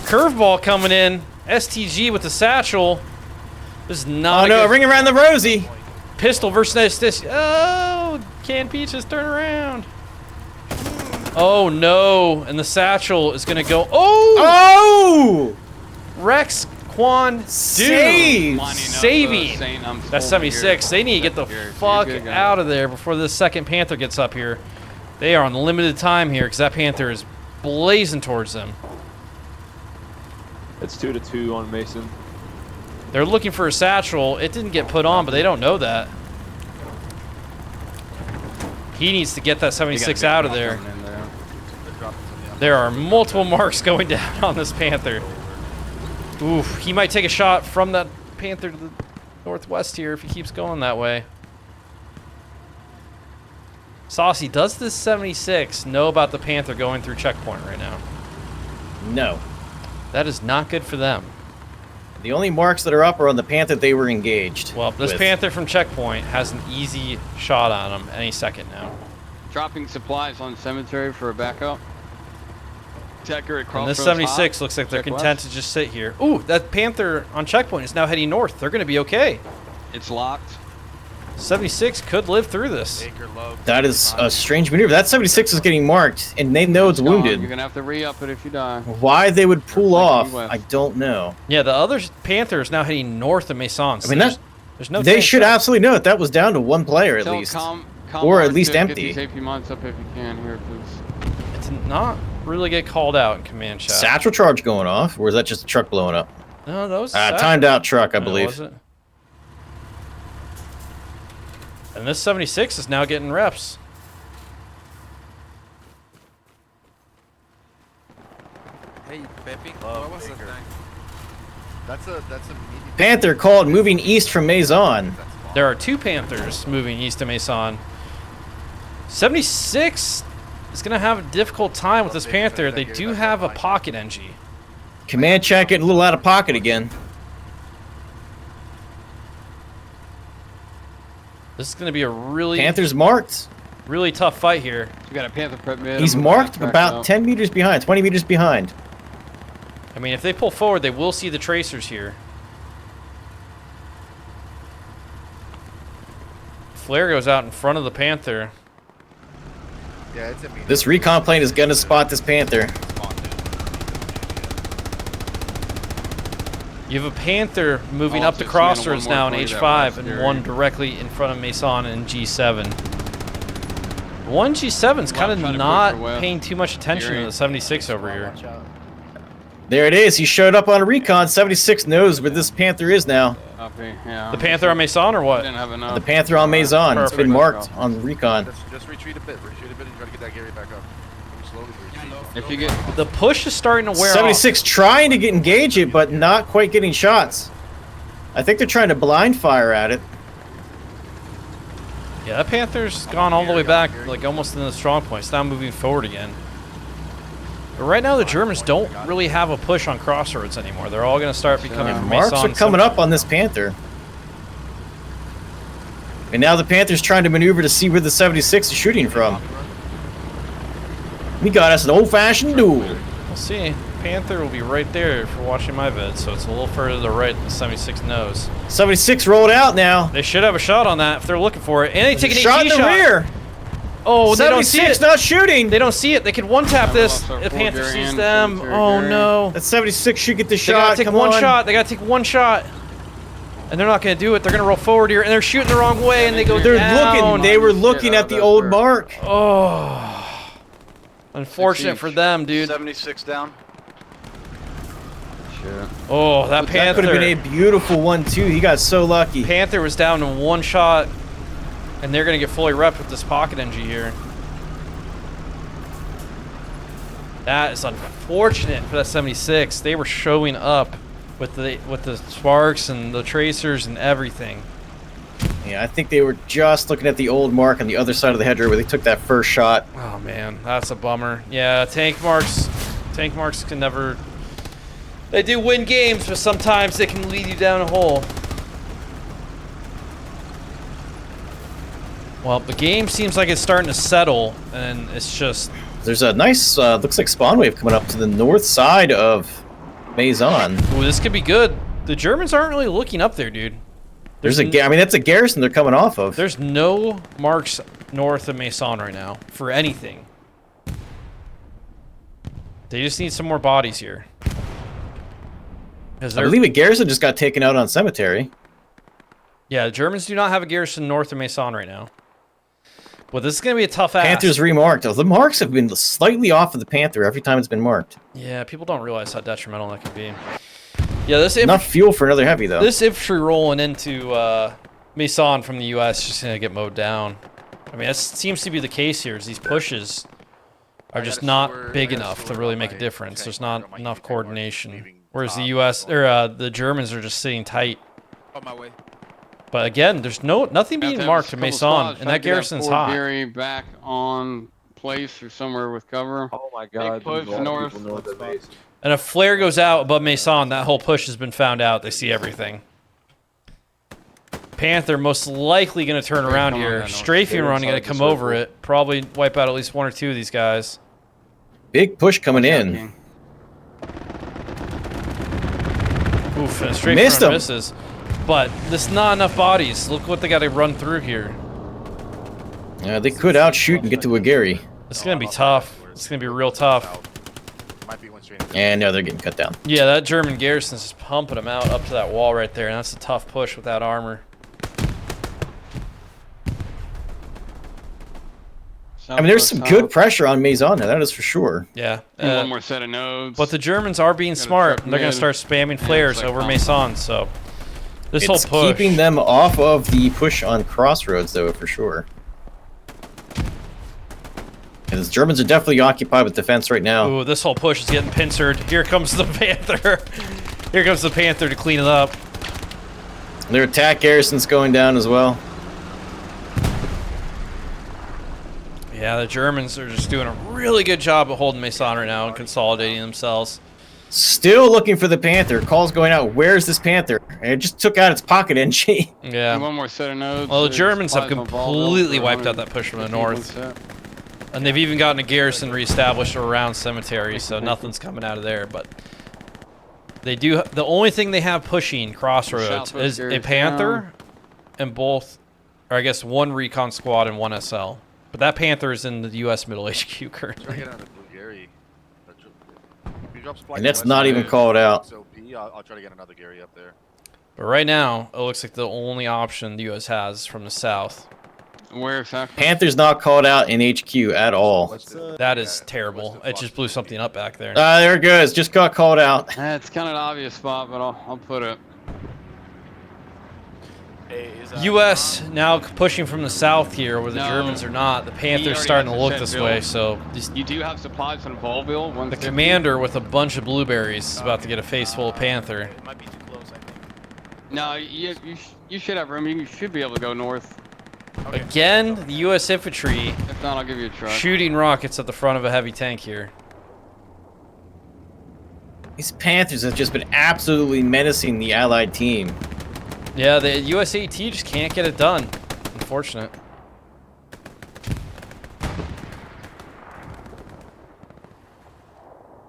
curveball coming in. STG with the satchel. This is not Oh a no, good ring around the rosy. pistol versus this. Oh, Canned Peaches, turn around. Oh no, and the satchel is gonna go. Oh, Oh! Rex Quan Dude. Save! Saving. That's 76. They need to get the fuck out of there before this second Panther gets up here. They are on limited time here because that Panther is blazing towards them. It's 2-2 on Mason. They're looking for a satchel. It didn't get put on, but they don't know that. He needs to get that 76 out of there. There are multiple marks going down on this Panther. Oof, he might take a shot from that Panther to the northwest here if he keeps going that way. Saucy, does this 76 know about the Panther going through checkpoint right now? No. That is not good for them. The only marks that are up are on the Panther they were engaged. Well, this with. Panther from checkpoint has an easy shot on him any second now. Dropping supplies on cemetery for a backup. Attacker at And this Crossroads 76 hot. looks like they're Check content west. to just sit here. Ooh, that Panther on checkpoint is now heading north. They're going to be okay. It's locked. 76 could live through this. Acre love. That is a strange maneuver. That 76 is getting marked, and they know it's Gone. wounded. You're gonna have to re-up it if you die. Why they would pull off, west. I don't know. Yeah, the other Panther is now heading north of Maison. So I mean, there's no they chance should that- absolutely know that was down to one player at Tell least. Or at least Get empty. these AP mods up if you can here, please. It's not really get called out in command chat. Satchel charge going off, or is that just a truck blowing up? No, that was Timed out truck, I believe. Was it? And this 76 is now getting reps. Hey, Pepe, what was that thing? That's a medium. Panther called moving east from Maison. There are 2 Panthers moving east of Maison. 76 is going to have a difficult time with this Panther. They do have a pocket NG. Command chat getting a little out of pocket again. This is going to be a really, Panther's marked. really tough fight here. You got a Panther prep mid. He's I'm gonna marked back about up. 10 meters behind, 20 meters behind. I mean, if they pull forward, they will see the tracers here. Flare goes out in front of the Panther. Yeah, it's a medium. This recon plane is gonna spot this Panther. You have a Panther moving Oh, up the 6 man and crossroads one more now in for you, that H5 last and area. one directly in front of Maison in G7. One G7's kind Trying of to not push her west. paying too much attention to Fury. the 76 over here. Watch out. There it is. He showed up on a recon. 76 knows where this Panther is now. Copy. Yeah. The Panther on Maison or what? Didn't have enough. The Panther on Maison. It's been Perfect. marked on recon. Just retreat a bit. Retreat a bit and try to get that Gary back up. Slowly retreat. If you get The push is starting to wear off. 76 trying to engage it, but not quite getting shots. I think they're trying to blind fire at it. Yeah, that Panther's gone all the way back, like almost into the strong point. It's now moving forward again. But right now, the Germans don't really have a push on crossroads anymore. They're all going to start becoming Marks Maison are coming up on this Panther. And now the Panther's trying to maneuver to see where the 76 is shooting from. We got us an old-fashioned duel. We'll see. Panther will be right there for watching my vid, so it's a little further to the right than 76 knows. 76 rolled out now. They should have a shot on that if they're looking for it. And they take an Shot AT in the rear. Oh, they don't see 76 it. not shooting. They don't see it. They can one-tap this. lost our The full Panther Gary sees and them. military Oh, Gary. no. That 76 should get the They shot. gotta take Come one on. shot. They gotta take one shot. And they're not gonna do it. They're gonna roll forward here, and they're shooting the wrong way, and they go They're down. looking. They were looking at the old mark. Oh. Unfortunate for them, dude. 76 down. Shit. Oh, that That could have been a Panther. beautiful one too. He got so lucky. Panther was down to one shot, and they're gonna get fully repped with this pocket NG here. That is unfortunate for that 76. They were showing up with the sparks and the tracers and everything. Yeah, I think they were just looking at the old mark on the other side of the hedgerow where they took that first shot. Oh man, that's a bummer. Yeah, tank marks can never. They do win games, but sometimes they can lead you down a hole. Well, the game seems like it's starting to settle, and it's just. There's a nice, looks like spawn wave coming up to the north side of Maison. Ooh, this could be good. The Germans aren't really looking up there, dude. There's a, I mean, that's a garrison they're coming off of. There's no marks north of Maison right now for anything. They just need some more bodies here. I believe a garrison just got taken out on Cemetery. Yeah, the Germans do not have a garrison north of Maison right now. Well, this is going to be a tough ask. Panther's remarked. The marks have been slightly off of the Panther every time it's been marked. Yeah, people don't realize how detrimental that can be. Yeah, this Enough fuel for another heavy, though. This infantry rolling into Maison from the U.S. is just going to get mowed down. I mean, that seems to be the case here, is these pushes are just not big enough to really make a difference. There's not enough coordination. Whereas the U.S. or the Germans are just sitting tight. On my way. But again, there's nothing being marked to Maison, and that garrison's hot. Gary back on place or somewhere with cover. Oh my god. push there's a lot of north. people north of Mason. And if flare goes out above Maison, that whole push has been found out. They see everything. Panther most likely going to turn around come on here. that north. Strafing run going to come over it. Probably wipe out at least one or two of these guys. Big push coming in. Oof, and a strafing Missed run him. misses. But there's not enough bodies. Look what they got to run through here. Yeah, they could outshoot and get to a Gary. It's going to be tough. It's going to be real tough. Might be one straight. And now they're getting cut down. Yeah, that German garrison's just pumping them out up to that wall right there, and that's a tough push without armor. I mean, there's some good pressure on Maison now, that is for sure. Yeah. One more set of nodes. But the Germans are being smart. truck They're going to mid. start spamming flares it's like over pump. Maison, so this It's whole push. keeping them off of the push on Crossroads, though, for sure. And the Germans are definitely occupied with defense right now. Ooh, this whole push is getting pincered. Here comes the Panther. Here comes the Panther to clean it up. Their attack garrison's going down as well. Yeah, the Germans are just doing a really good job of holding Maison right now and consolidating themselves. Still looking for the Panther. Calls going out. Where's this Panther? And it just took out its pocket NG. Yeah. One more set of nodes. Well, the There's Germans have plasma ball completely for wiped out that push from the 115 north. set. And they've even gotten a garrison reestablished around Cemetery, so nothing's coming out of there. But they do. The only thing they have pushing Crossroads Southwest is a Garrison Panther, and both, or I guess one recon squad and one SL. But that Panther is in the U.S. Middle HQ Try to currently. get out of Blue Gary. If he drops flight And that's west not side, even called out. So I'll try to get another Gary up there. But right now, it looks like the only option the U.S. has is from the south. Where exactly? Panther's not called out in HQ at all. That is terrible. It just blew something up back there. There it goes. Just got called out. It's kind of an obvious spot, but I'll put it. Hey, is, U.S. now pushing from the south here, where the No. Germans are not. The He Panther's already starting to has look a this set way, build. so these, You do have supplies on Volville. the 150. commander with a bunch of blueberries is about to get a face full of Panther. It might be too close, I think. No, you should have room. You should be able to go north. Okay. Again, the U.S. infantry If not, I'll give you a truck. shooting rockets at the front of a heavy tank here. These Panthers have just been absolutely menacing the Allied team. Yeah, the USAT just can't get it done. Unfortunate.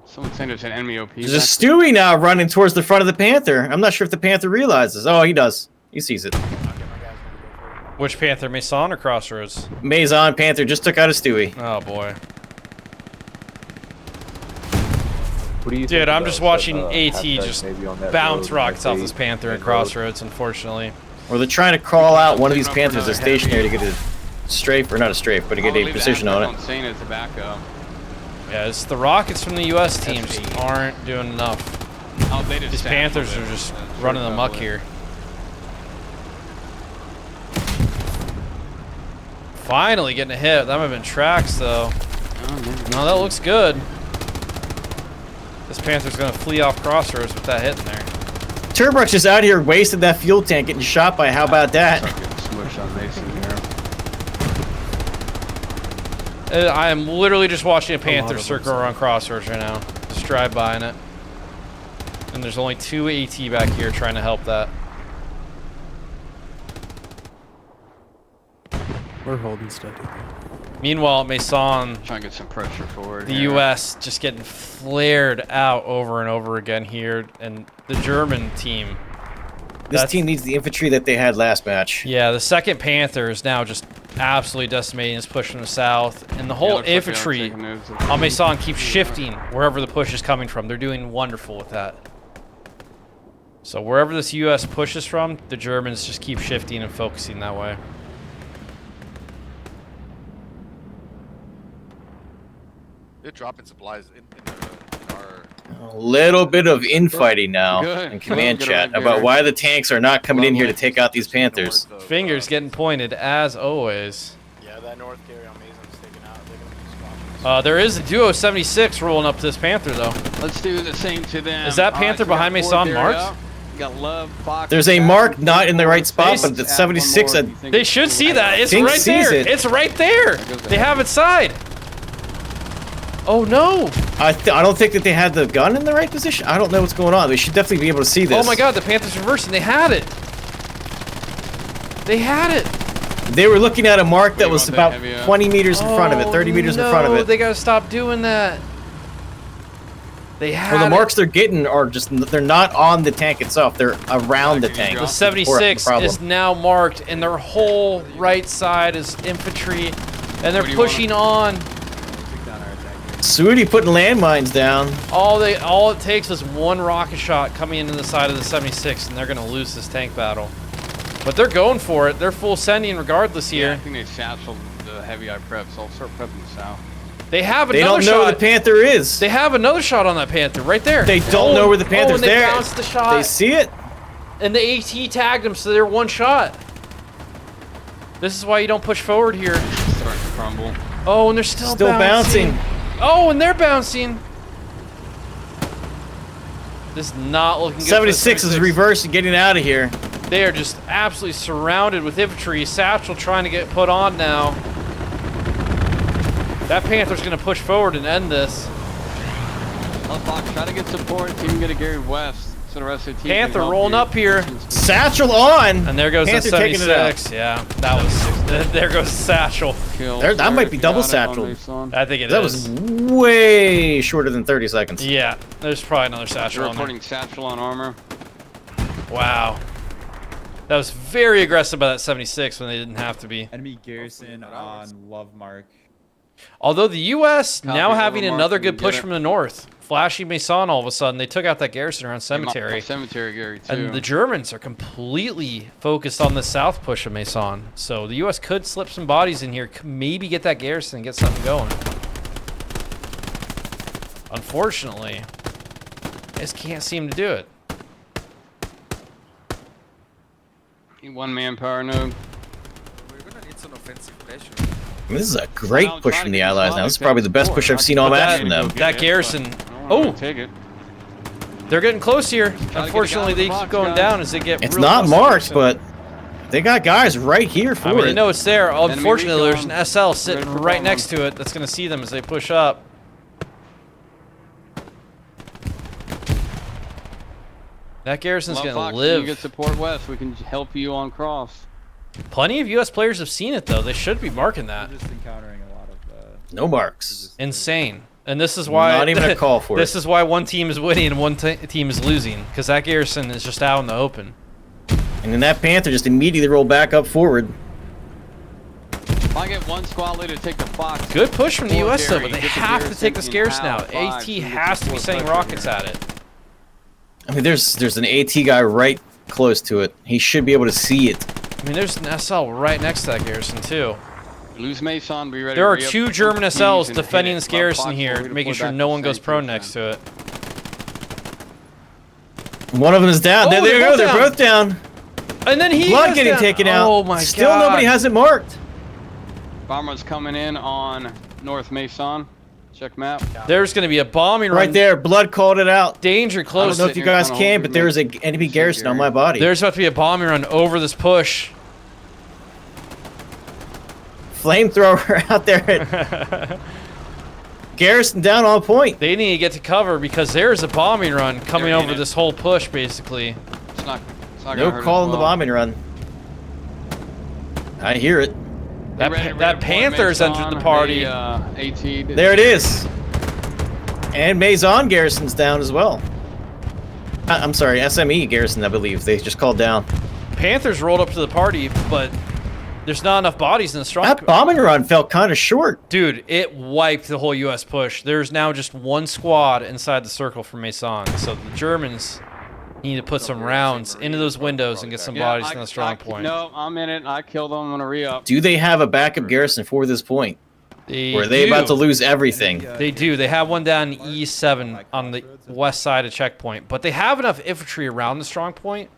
Someone saying there's an enemy OP. There's a Stewie now running towards the front of the Panther. I'm not sure if the Panther realizes. Oh, he does. He sees it. Okay, my guy's gonna go for it. Which Panther, Maison or Crossroads? Maison Panther just took out a Stewie. Oh boy. What do you Dude, think I'm about just watching that, AT halfback just maybe on that bounce road, rockets off maybe this Panther at main road? Crossroads, unfortunately. Or they're trying to crawl out one of these Taking up for Panthers that's another stationary to get a strafe, or not a strafe, but to get a precision on it. Saying it's a backup. Yeah, it's the rockets from the U.S. team just aren't doing enough. Oh, they just These Panthers are just running amok here. Finally getting a hit. That might have been tracks, though. No, that looks good. This Panther's gonna flee off Crossroads with that hit in there. Turbo's just out here wasting that fuel tank getting shot by, how about that? Smushed on Mason here. I am literally just watching a Panther circle around Crossroads right now. Just drive by in it. And there's only 2 AT back here trying to help that. We're holding steady. Meanwhile, Maison, Trying to get some pressure forward. the here. U.S. just getting flared out over and over again here, and the German team. This team needs the infantry that they had last match. Yeah, the second Panther is now just absolutely decimating. It's pushing them south, and the Yeah, whole looks like they're infantry taking notes of- on Maison keeps shifting wherever the push is coming from. They're doing wonderful with that. So wherever this U.S. pushes from, the Germans just keep shifting and focusing that way. They're dropping supplies in our. A little bit of infighting now Good. in command Good chat right about there. why the tanks are not coming in here to take out these Panthers. north of, Fingers getting pointed as always. Yeah, that north carry on Mason's taken out. They're gonna be squashing. There is a Duo 76 rolling up to this Panther though. Let's do the same to them. Is that All right, Panther so we got behind 4 Maison there, marked? yeah. We got Love, Fox, There's a Jack, mark not in the right spot, They- but the 76 Add one at more. They should see that. It's Fink right sees there. it. It's right there. goes the They head. have it side. Oh no. I don't think that they had the gun in the right position. I don't know what's going on. They should definitely be able to see this. Oh my god, the Panthers reversing. They had it. They had it. They were looking at a mark that was want that about heavy, 20 meters in front of it, 30 meters in front of it. They gotta stop doing that. They had Well, the it. marks they're getting are just, they're not on the tank itself. They're around the tank. The The 76 problem. is now marked, and their whole right side is infantry, and they're What do you pushing on. Sweetie putting landmines down. All it takes is one rocket shot coming into the side of the 76, and they're gonna lose this tank battle. But they're going for it. They're full sending regardless Yeah, I here. think they satchel the heavy eye prep, so I'll start prepping the south. They have They another don't know where shot. the Panther is. They have another shot on that Panther right there. They don't know where the Panther's and they there. bounced the shot. They see it. And the AT tagged them, so they're one shot. This is why you don't push forward here. Starting to crumble. Oh, and they're still Still bouncing. Oh, and they're bouncing. This is not looking good. 76 is reversing, getting out of here. They are just absolutely surrounded with infantry. Satchel trying to get put on now. That Panther's going to push forward and end this. Love, Fox, try to get support. Team get a Gary West. So the rest of the team Panther can help rolling you. up here. Satchel on. And there goes Panther the taking it out. 76. Yeah, that was. There goes Satchel. Kill. There- that might be If you double got it on satchel. Mason. I think it is. That was way shorter than 30 seconds. Yeah, there's probably another They're Satchel on there. reporting satchel on armor. Wow. That was very aggressive by that 76 when they didn't have to be. Enemy garrison on Love Mark. Although the U.S. Copy, now having overmark, another and good get push it. from the north. flashy Maison all of a sudden. They took out that garrison around Cemetery. Cemetery, Gary, too. And the Germans are completely focused on the south push of Maison. So the U.S. could slip some bodies in here, maybe get that garrison and get something going. Unfortunately, they just can't seem to do it. One manpower node. We're gonna need some offensive pressure. I mean, this is a great push from the Allies now. This is probably the best push I've seen all match from them. That garrison. Take it. They're getting close here. Unfortunately, they keep going down as they get. It's real not close marked, to but they got guys right here for I mean, it. they know it's there. Unfortunately, there's recon. an SL sitting Ready for right bomb. next to it that's going to see them as they push up. That garrison's going to Fox, live. You get support west. We can help you on cross. Plenty of U.S. players have seen it, though. They should be marking that. We're just encountering a lot of. No marks. Insane. And this is why Not even a call for this it. is why one team is winning and one team is losing, because that garrison is just out in the open. And then that Panther just immediately rolled back up forward. If I get one squad leader to take the Fox. Good push from the Poor U.S. though, Gary, but they get the have to take this garrison garrison in out. half, AT five, has to be support sending pressure rockets here. at it. I mean, there's an AT guy right close to it. He should be able to see it. I mean, there's an SL right next to that garrison too. Lose Mason, be ready. There are to re-up two the German teams SLs and defending hit it. this garrison Fox here, will redeploy making sure back no to one goes St. prone Petersburg. next to it. One of them is down. Oh, there they they're go. both They're down. both down. And then he Blood goes getting down. taken out. Oh my Still god. nobody has it marked. Bombers coming in on North Mason. Check map. There's going to be a bombing run. Right there. Blood called it out. Danger I don't close. know if you guys can, but there is an enemy garrison on my body. There's about to be a bombing run over this push. Flamethrower out there. Garrison down on point. They need to get to cover because there's a bombing run coming They're in over it. this whole push, basically. It's not No gonna hurt call us in the well. bombing run. I hear it. That, Ready, that redeploy Panther's Mason. entered the party. They, AT'd. There it is. And Maison garrison's down as well. I'm sorry, SME garrison, I believe. They just called down. Panthers rolled up to the party, but there's not enough bodies in the strong. That bombing run felt kind of short. Dude, it wiped the whole U.S. push. There's now just one squad inside the circle for Maison. So the Germans need to put some rounds into those windows and get some bodies in the strong point. No, I'm in it. I killed them. I'm gonna re-up. Do they have a backup garrison for this point? They Or are they do. about to lose everything? They do. They have one down in E7 on the west side of checkpoint, but they have enough infantry around the strong point.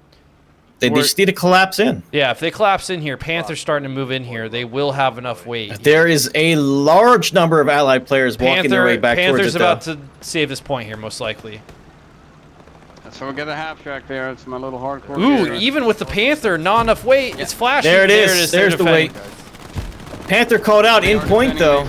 They just need to collapse in. Yeah, if they collapse in here, Panther's starting to move in here. They will have enough weight. There is a large number of Allied players walking their way back Panther's towards it, about though. to save this point here, most likely. So we got a half track there. It's my little hardcore. Ooh, gear. even with the Panther, not enough weight. It's flashing. There it is. They're There's the defending. weight. Panther called out in point, though.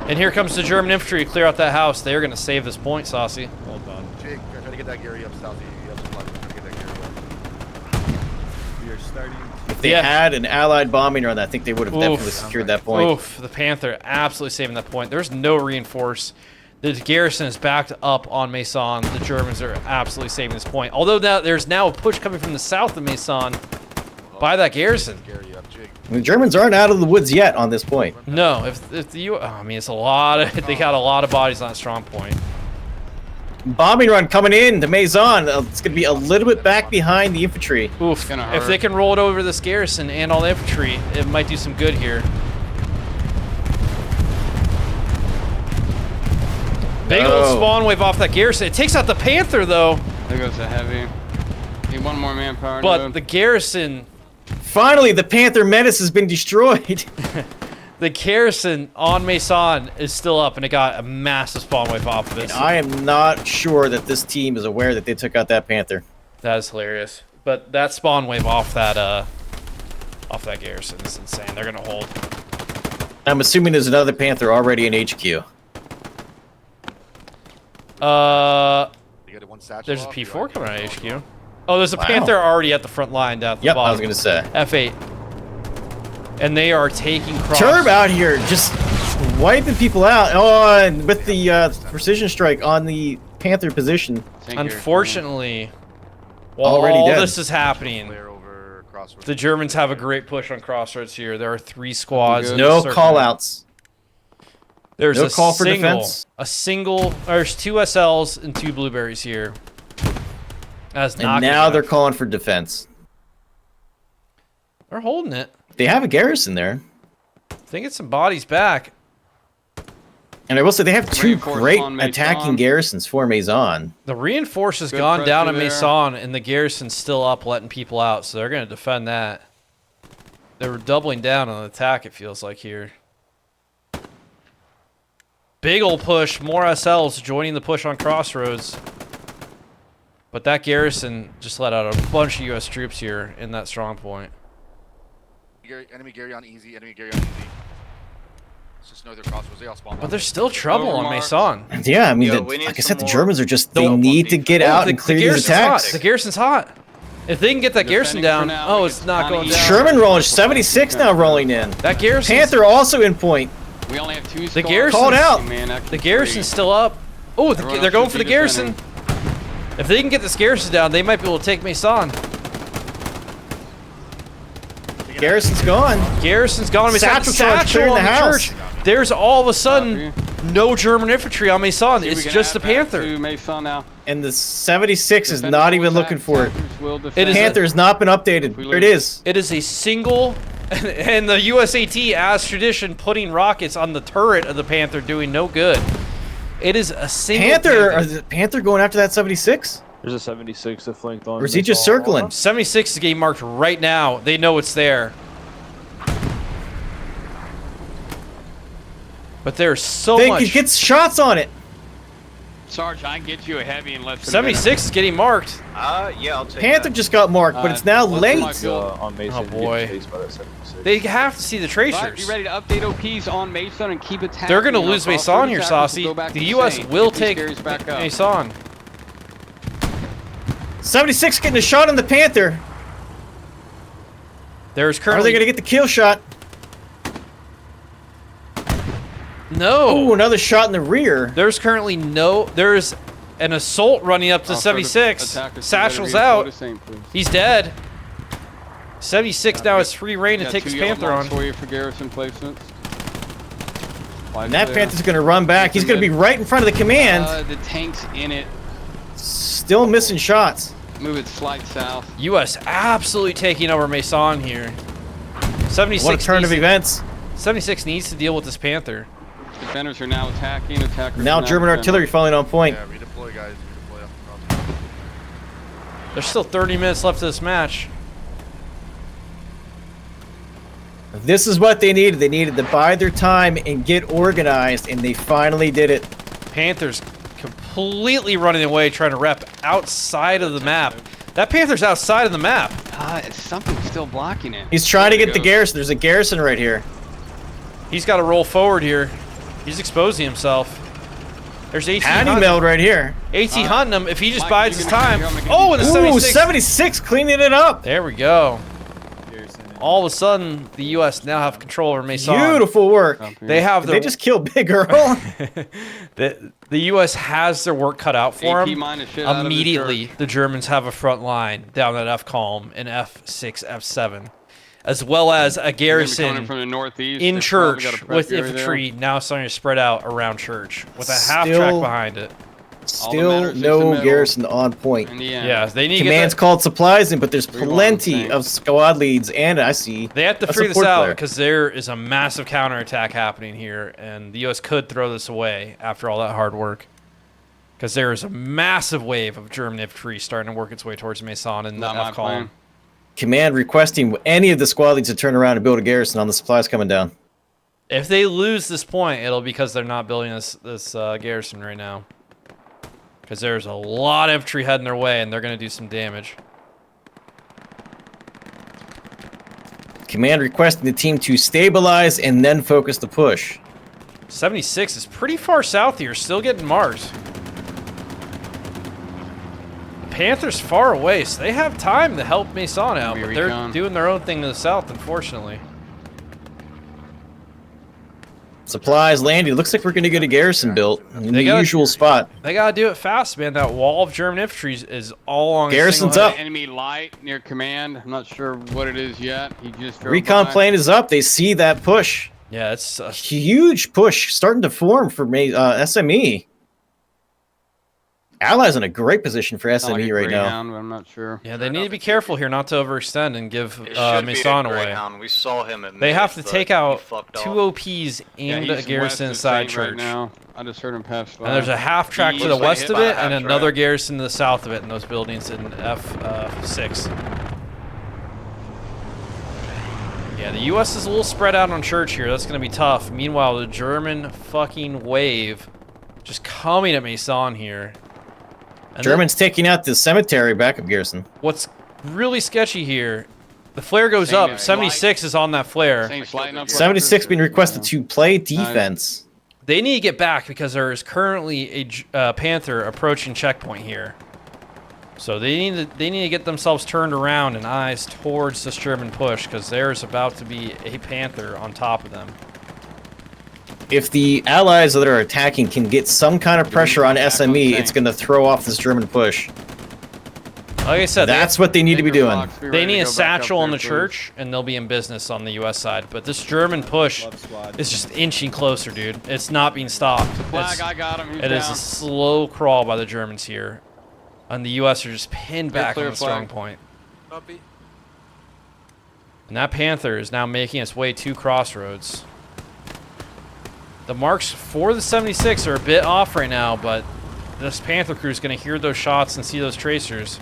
And here comes the German infantry to clear out that house. They're going to save this point, Saucy. Well done. Jake, I'm trying to get that Gary up south. You have some luck. I'm trying to get that Gary up. We are starting. If they had an Allied bombing run, I think they would have definitely secured that point. Oof, the Panther absolutely saving that point. There's no reinforce. The garrison is backed up on Maison. The Germans are absolutely saving this point. Although there's now a push coming from the south of Maison by that garrison. Gary up, Jake. The Germans aren't out of the woods yet on this point. No, if the I mean, it's a lot of, they got a lot of bodies on that strong point. Bombing run coming in to Maison. It's going to be a little bit back behind the infantry. Oof, gonna if hurt. they can roll it over this garrison and all the infantry, it might do some good here. Big old Oh. spawn wave off that garrison. It takes out the Panther, though, There goes the heavy. Need one more manpower. but node. the garrison... Finally, the Panther menace has been destroyed. The garrison on Maison is still up, and it got a massive spawn wave off of it. I am not sure that this team is aware that they took out that Panther. That is hilarious. But that spawn wave off that garrison is insane. They're gonna hold. I'm assuming there's another Panther already in HQ. You get one satchel There's a off, P4 you coming out of HQ. Oh, there's a Wow. Panther already at the front line down at the Yep, bottom. I was going to say. F8. And they are taking cross. Turb out here just wiping people out. Oh, and with the precision strike on the Panther position. Thank you. Unfortunately, while Already all dead. this is happening, Clear over Crossroads. the Germans have a great push on Crossroads here. There are 3 squads. Good. in a No circle. call-outs. There's No a call for single, defense. there's 2 SLs and 2 blueberries here. That's not And good now they're enough. calling for defense. They're holding it. They have a garrison there. I think it's some bodies back. And I will say they have 2 Reinforced great on Maison. attacking garrisons for Maison. The reinforce has Good gone down pressure in there. Maison, and the garrison's still up, letting people out, so they're going to defend that. They were doubling down on the attack, it feels like, here. Big ol' push, more SLs joining the push on Crossroads. But that garrison just let out a bunch of U.S. troops here in that strong point. Enemy Gary on easy. Enemy Gary on easy. It's just northern crossroads. They all spawn. But there's still trouble on Maison. Yeah, I mean, Yo, we need like I some said, the more Germans are just, they build need to on get defense. out and clear these garrison's hot. attacks. The garrison's hot. If they can get that garrison Defending for down, now, oh, we it's get not going Johnny. down. Sherman rolling, 76 now rolling in. That garrison. Panther also in point. We only have 2 The squads. garrison- Called out. Man, actually The garrison's 3. still up. Oh, Everyone they're else going should for the be garrison. If they can get this garrison down, they might be able to take Maison. Garrison's gone. Garrison's gone. Maison. Satchel charge clearing on the the house. church. There's all of a sudden no German infantry on Maison. See if we It's can just the add back Panther. to Maison now. And the 76 is Defenders not will even attack, looking for it. attackers will It is defend. a- Panther has not been updated. we There it lose. is. It is a single, and the USAT, as tradition, putting rockets on the turret of the Panther, doing no good. It is a single Panther going after that 76? There's a 76 that flanked on. Or is he just circling? 76 is getting marked right now. They know it's there. But there's so Think much. he gets shots on it. Sarge, I can get you a heavy in less than 76 is getting marked. Yeah, I'll take Panther that. just got marked, but it's now what's late. my field? On Mason. Oh, boy. Chased by that 76. They have to see the Right, tracers. be ready to update OPs on Mason and keep attacking. They're going to You know, lose cross Maison road here, attackers Saucy. will go back The to U.S. Saint. will Get these take carriers back up. Maison. 76 getting a shot on the Panther. There's Are they currently going to get the kill shot? no. Oh, another shot in the rear. There's currently no. There's an assault running up to Also, the 76. attackers Satchel's better out. go to Saint, please. He's dead. 76 now has free reign to Got take 2 his yellow Panther marks on. for you for garrison placements. And that Panther's going to run back. He's going to be right in front of the command. The tank's in it. Still missing shots. Move it slight south. U.S. absolutely taking over Maison here. 76 What a turn of needs to- events. 76 needs to deal with this Panther. Defenders are now attacking. Attackers Now are German defending. artillery falling on point. Yeah, redeploy, guys. Redeploy off the crossroads. There's still 30 minutes left of this match. This is what they needed. They needed to bide their time and get organized, and they finally did it. Panthers completely running away, trying to rep outside of the map. That Panther's outside of the map. Something's still blocking it. He's trying to There get it the goes. garrison. There's a garrison right here. He's got to roll forward here. He's exposing himself. There's AT Patty hunting. meld right here. AT hunting him. If he just Mike, bides you his can- time. I'm gonna give Oh, you and the that. 76. Ooh, 76 cleaning it up. There we go. All of a sudden, the U.S. now have control over Maison. Beautiful work. They have Did their. they just killed Big Earl? the U.S. has their work cut out for AP them. mine the shit out of his Immediately, church. the Germans have a front line down at F column in F6, F7, as well as a They're gonna be coming garrison from the northeast. in They've probably church got a prep with area infantry now starting to spread out around church with a half track Still- behind it. Still matters is the no middle. garrison on point. there. In the end. Yeah, they need to Command's get that, called supplies in, but there's Three plenty long of squad leads, and I see they have to a figure this support out player. because there is a massive counterattack happening here, and the U.S. could throw this away after all that hard work. Because there is a massive wave of German infantry starting to work its way towards Maison in the Not my F column. plan. Command requesting any of the squad leads to turn around and build a garrison on the supplies coming down. If they lose this point, it'll be because they're not building this garrison right now. Because there's a lot of infantry heading their way, and they're going to do some damage. Command requesting the team to stabilize and then focus the push. 76 is pretty far south here, still getting marked. The Panthers far away, so they have time to help Maison out, Maybe but they're recon. doing their own thing to the south, unfortunately. Supplies landing. Looks like we're going to get a garrison built in the gotta- usual spot. They got to do it fast, man. That wall of German infantry is all on Garrison's a single up. Enemy light near command. I'm not sure what it is yet. He just drove Recon by. plane is up. They see that push. Yeah, it's Huge push starting to form for SME. Allies in a great position for Not like SME a right now. Greyhound, but I'm not sure. yeah. They need to be careful here not to overextend and give It should be Mason a away. Greyhound. We saw him at They mid, have to but take he out fucked 2 off. OPs Yeah, aimed he's at Garrison west of inside Saint church. right now. I just heard him pass by. And there's a half track He to the looks like west hit of by a it, and half another track. garrison to the south of it, and those buildings in F6. Yeah, the U.S. is a little spread out on church here. That's going to be tough. Meanwhile, the German fucking wave just coming at Mason here. And Germans taking out the cemetery backup garrison. what's really sketchy here, the flare goes Same up. guy. 76 is on that flare. Saints lighting up 76 being rockets. requested to play defense. They need to get back because there is currently a Panther approaching checkpoint here. So they need to get themselves turned around and eyes towards this German push because there's about to be a Panther on top of them. If the allies that are attacking can get some kind of pressure on SME, it's going to throw off this German push. Like I said, That's what they need to be doing. they need a satchel on the church and they'll be in business on the U.S. side. But this German push is just inching closer, dude. It's not being stopped. Flag, I got him. He's It is down. a slow crawl by the Germans here. And the U.S. are just pinned back clear on the strong flag. point. Copy. And that Panther is now making its way to Crossroads. The marks for the 76 are a bit off right now, but this Panther crew is going to hear those shots and see those tracers.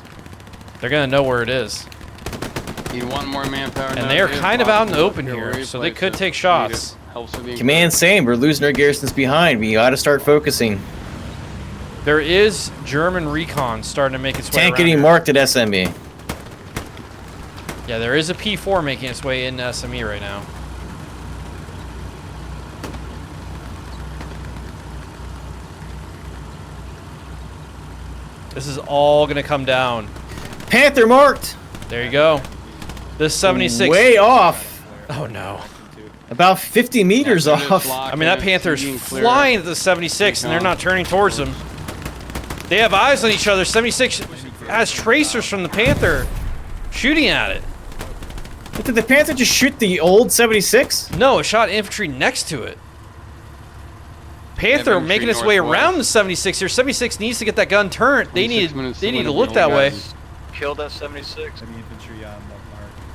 They're going to know where it is. Need one more manpower. And they are kind of out in the open here, so they could take shots. Command same, we're losing our garrisons behind. We got to start focusing. There is German recon starting to make its way Tank around getting here. marked at SME. Yeah, there is a P4 making its way into SME right now. This is all going to come down. Panther marked. There you go. This 76. Way off. Oh, no. About 50 meters off. I mean, that Panther is flying at the 76, and they're not turning towards him. They have eyes on each other. 76 has tracers from the Panther shooting at it. Did the Panther just shoot the old 76? No, it shot infantry next to it. Panther infantry making its way northwest. around the 76 here. 76 needs to get that gun turned. They need to look that way. Killed that 76.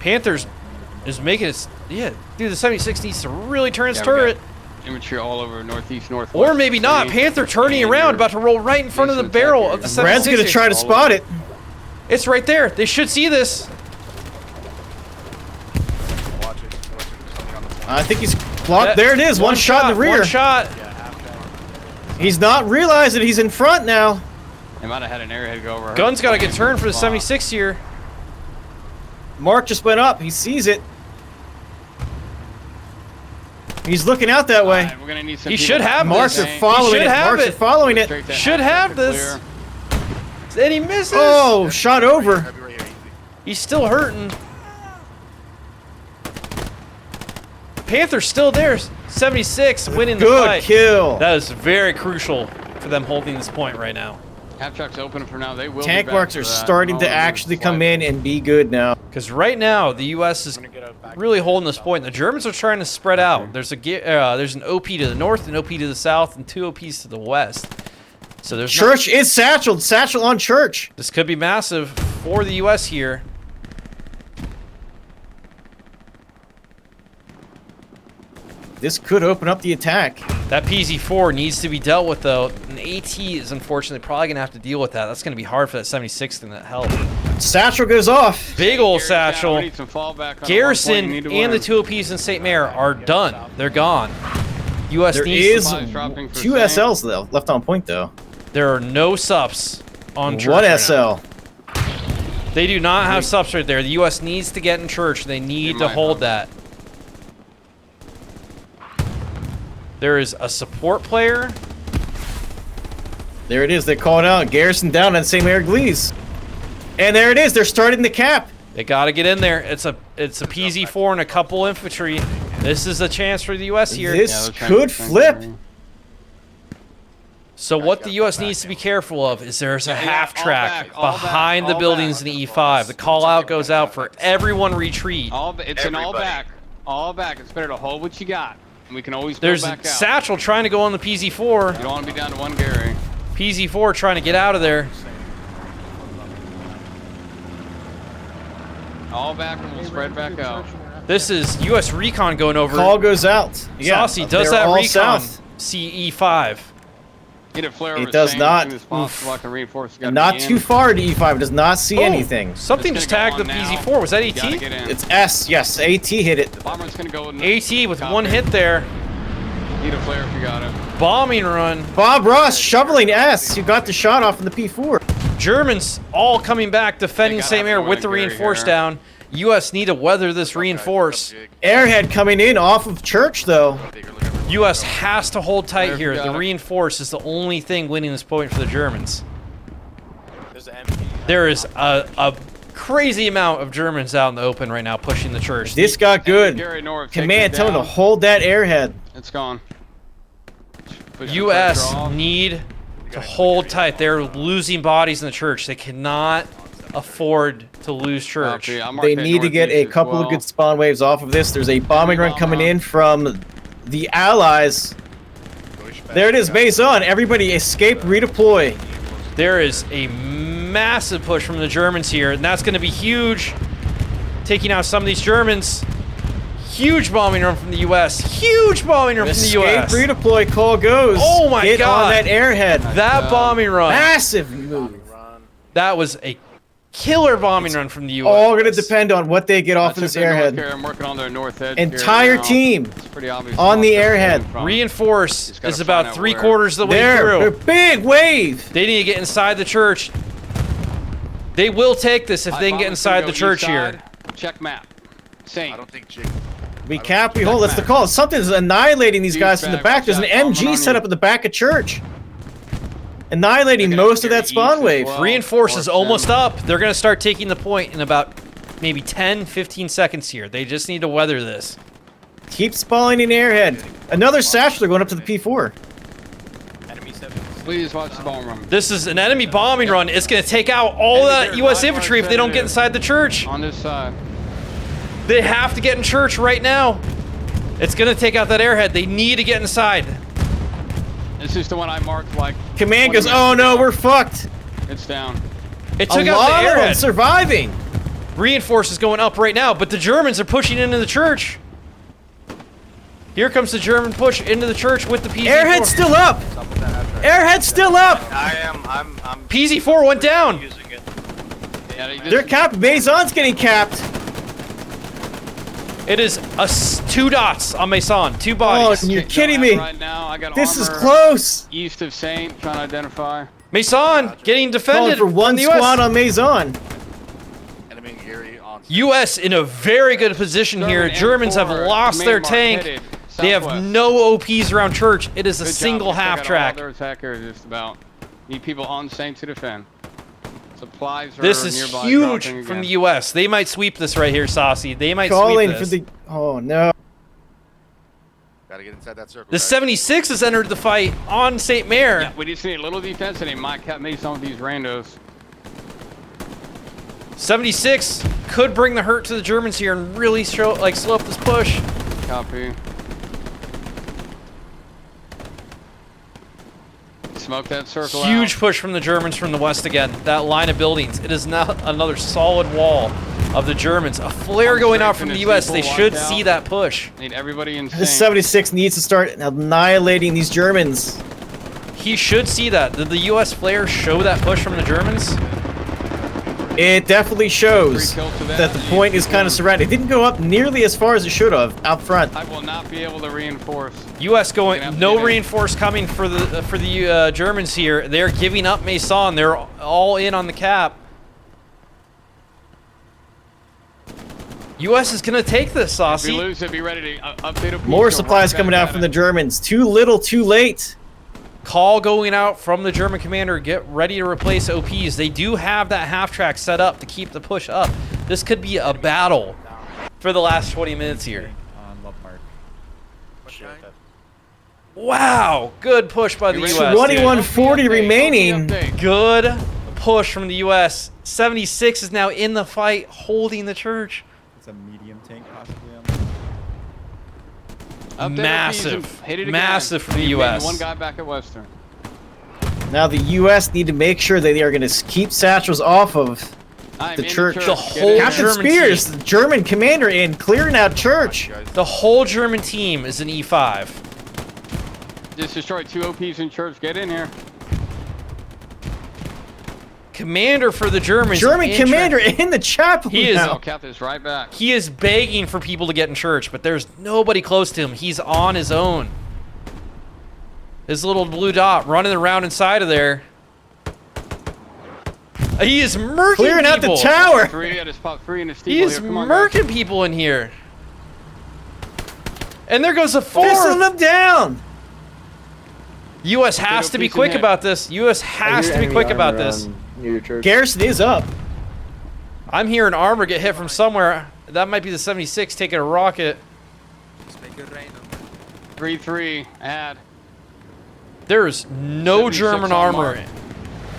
Panthers is making its... Yeah, dude, the 76 needs to really turn its Yeah, we got turret. Infantry all over northeast, northwest. Or maybe not. Panther turning around, about to roll right in front of the barrel of the 76. Brad's going to try to spot it. It's right there. They should see this. Watch it. Something on the point. I think he's blocked. There it is. One shot in the rear. One shot. He's not realizing he's in front now. They might have had an airhead go over her. Gun's got to get turned for the 76 here. Mark just went up. He sees it. He's looking out that way. Alright, we're gonna need some He people should have Marks this. are following He should it. have Marks it. are following it. Straight to Should half have sector this. clear. And he misses. Oh, shot over. Heavy right here, easy. He's still hurting. Panther's still there. 76 winning the Good fight. kill. That is very crucial for them holding this point right now. Half truck's open for now. They will. Tank be back marks for are that. starting to All actually these come flights. in and be good now. Because right now, the U.S. is really holding this point. The Germans are trying to spread out. There's an OP to the north, an OP to the south, and 2 OPs to the west. So there's Church is satcheled. Satchel on church. this could be massive for the U.S. here. This could open up the attack. That PZ-4 needs to be dealt with, though. An AT is unfortunately probably going to have to deal with that. That's going to be hard for that 76 to help. Satchel goes off. Big old Garrison down. satchel. We need some fallback on the 1 point. Garrison We need to and the win. 2 OPs in St. Mary are done. They're gone. U.S. There needs is supplies dropping for 2 Saint. SLs left on point, though. There are no subs on church. What right SL? now. They do not have subs right there. The U.S. needs to get in church. They need to might hold have. that. There is a support player. There it is. They called out. Garrison down on St. Mary Glees. And there it is. They're starting the cap. They got to get in there. It's a PZ-4 and a couple infantry. This is a chance for the U.S. here. This they're trying to could defend flip. Mary. So what the U.S. needs to be careful of is there's a Yeah, half all track back, all behind back, the all buildings back. in the E5. The call out goes out for everyone retreat. It's an all Everybody. back. All back. It's better to hold what you got. We can always go There's back out. Satchel trying to go on the PZ4. You don't want to be down to 1 Gary. PZ4 trying to get out of there. All back and we'll spread back out. This is U.S. Recon going over. Call goes out. Yeah, Saucy, does they're that all recon south. CE5? Get a flare It over does Saint not. as soon as possible. I can reinforce. And not too far to E5. It does not see Oh, anything. Something It's just gonna tagged go the on now. PZ4. Was that You gotta AT? get in. It's S. Yes, AT hit it. The bomber's gonna go. AT with Copy. one hit there. Need a flare if you got it. Bombing run. Bob Ross shoveling S. You got the shot off in the P4. Germans all coming back, defending They gotta St. have Mary to with the win Gary reinforce here. down. U.S. need to weather this reinforce. Airhead coming in off of Church though. U.S. has to hold tight There, here. got The it. reinforce is the only thing winning this point for the Germans. There's an MG. There is a crazy amount of Germans out in the open right now pushing the church. This got good. Gary North. take Command it tell him to down. hold that airhead. It's gone. Push the U.S. pressure off. need to hold tight. They're losing bodies in the church. They cannot afford to lose church. Copy. I'll mark They that need to get a northeast as couple well. of good spawn waves off of this. There's a bombing run coming in from the Allies. There it is, Maison. Everybody escape, redeploy. There is a massive push from the Germans here, and that's going to be huge. Taking out some of these Germans. Huge bombing run from the U.S. Huge bombing run from the Escape, U.S. redeploy, call goes. Oh my Get God. on that airhead. That bombing run. Massive move. That was a killer bombing run from the U.S. All going to depend on what they get off of That's this it, North airhead. Gary. I'm working on their north edge. Entire Gary now. team It's pretty obvious on the where they're airhead. coming from. Reinforce Just gotta is find about out 3/4 of the way There, through. big wave. They need to get inside the church. They will take this if they can get Bomber's gonna inside go the church east here. side. Check map. Saint. I don't think Jake. We cap, we hold. That's the call. Something's annihilating these guys from the back. There's an MG set up at the back of church. Annihilating They're gonna most of that east spawn as wave. well. Reinforce is Force almost them. up. They're going to start taking the point in about maybe 10, 15 seconds here. They just need to weather this. Keep spawning airhead. Another Satchler going up to the P4. Enemy 7. Please watch the bomb run. This is an enemy bombing run. It's going to take out all that U.S. infantry if they don't get inside the church. On this side. They have to get in church right now. It's going to take out that airhead. They need to get inside. This is the one I marked like. Command 20 goes, minutes oh no, ago. we're fucked. It's down. It A took out lot the of them airhead. surviving. Reinforce is going up right now, but the Germans are pushing into the church. Here comes the German push into the church with the PZ4. Airhead's still up. Airhead's still up. I'm PZ4 went down. using it. Yeah, they just- They're capped. Maison's getting capped. It is 2 dots on Maison. 2 Oh, bodies. you're Don't kidding have it me. Right now, I got This is armor close. East of Saint, trying to identify. Maison getting Calling defended for one from the US. squad on Maison. Enemy Gary on. US in a very good position here. German Germans have M4, lost their command mark tank. headed They have southwest. no OPs around church. It is a Good job. single We still half got all track. their attack areas just about. Need people on Saint to defend. Supplies are This is nearby huge dropping from again. the US. They might sweep this right here, Saucy. They might Calling sweep for this. the. Oh no. Gotta get inside that circle. The guys. 76 has entered the fight on St. Mary. Yeah, we just need a little defense and they might cut me some of these randos. 76 could bring the hurt to the Germans here and really slow up this push. Copy. Smoke that circle Huge out. push from the Germans from the west again. That line of buildings. It is now another solid wall of the Germans. A flare going out from the US. They should see that push. Need everybody in This sync. 76 needs to start annihilating these Germans. He should see that. Did the US flare show that push from the Germans? It definitely shows 3 kills to that the point is kind of surrounded. It didn't go up nearly as far as it should have out front. I will not be able to reinforce. US Gonna have going to no get in. reinforce coming for the Germans here. They're giving up Maison. They're all in on the cap. US is gonna take this, If Saucy. we lose it, be ready to update a piece, More go supplies right coming back out at from the it. Germans. Too little, too late. Call going out from the German commander. Get ready to replace OPs. They do have that half track set up to keep the push up. This could be a battle for the last 20 minutes here. Wow, good push by the You US. ready? 2140 Update, remaining. update. Good push from the US. 76 is now in the fight, holding the church. It's a medium tank possibly on Up there, massive, hit it again. massive for the You've U.S. made one guy back at Western. Now the U.S. need to make sure that they are going to keep satchels off of I'm the in church. The Get whole in there. Captain German Spears, team. the German commander, in clearing out church. The whole German team is an E5. Just destroyed 2 OPs in church. Get in here. Commander for the Germans. German in commander church. in the chapel. He is- now. Oh, Cap is right back. He is begging for people to get in church, but there's nobody close to him. He's on his own. His little blue dot running around inside of there. He is murking Clearing out the people. tower. 3 at his pop 3 in his He steeple is here. Come on, guys. murking people in here. And there goes a Fizzling fourth. them down. U.S. has to be piece in quick hit. about this. U.S. has to be quick about this. Near your church. Garrison is up. I'm hearing armor get hit from somewhere. That might be the 76 taking a rocket. Just make it rain on them. 3-3. Add. There's no 76 German on armor mark.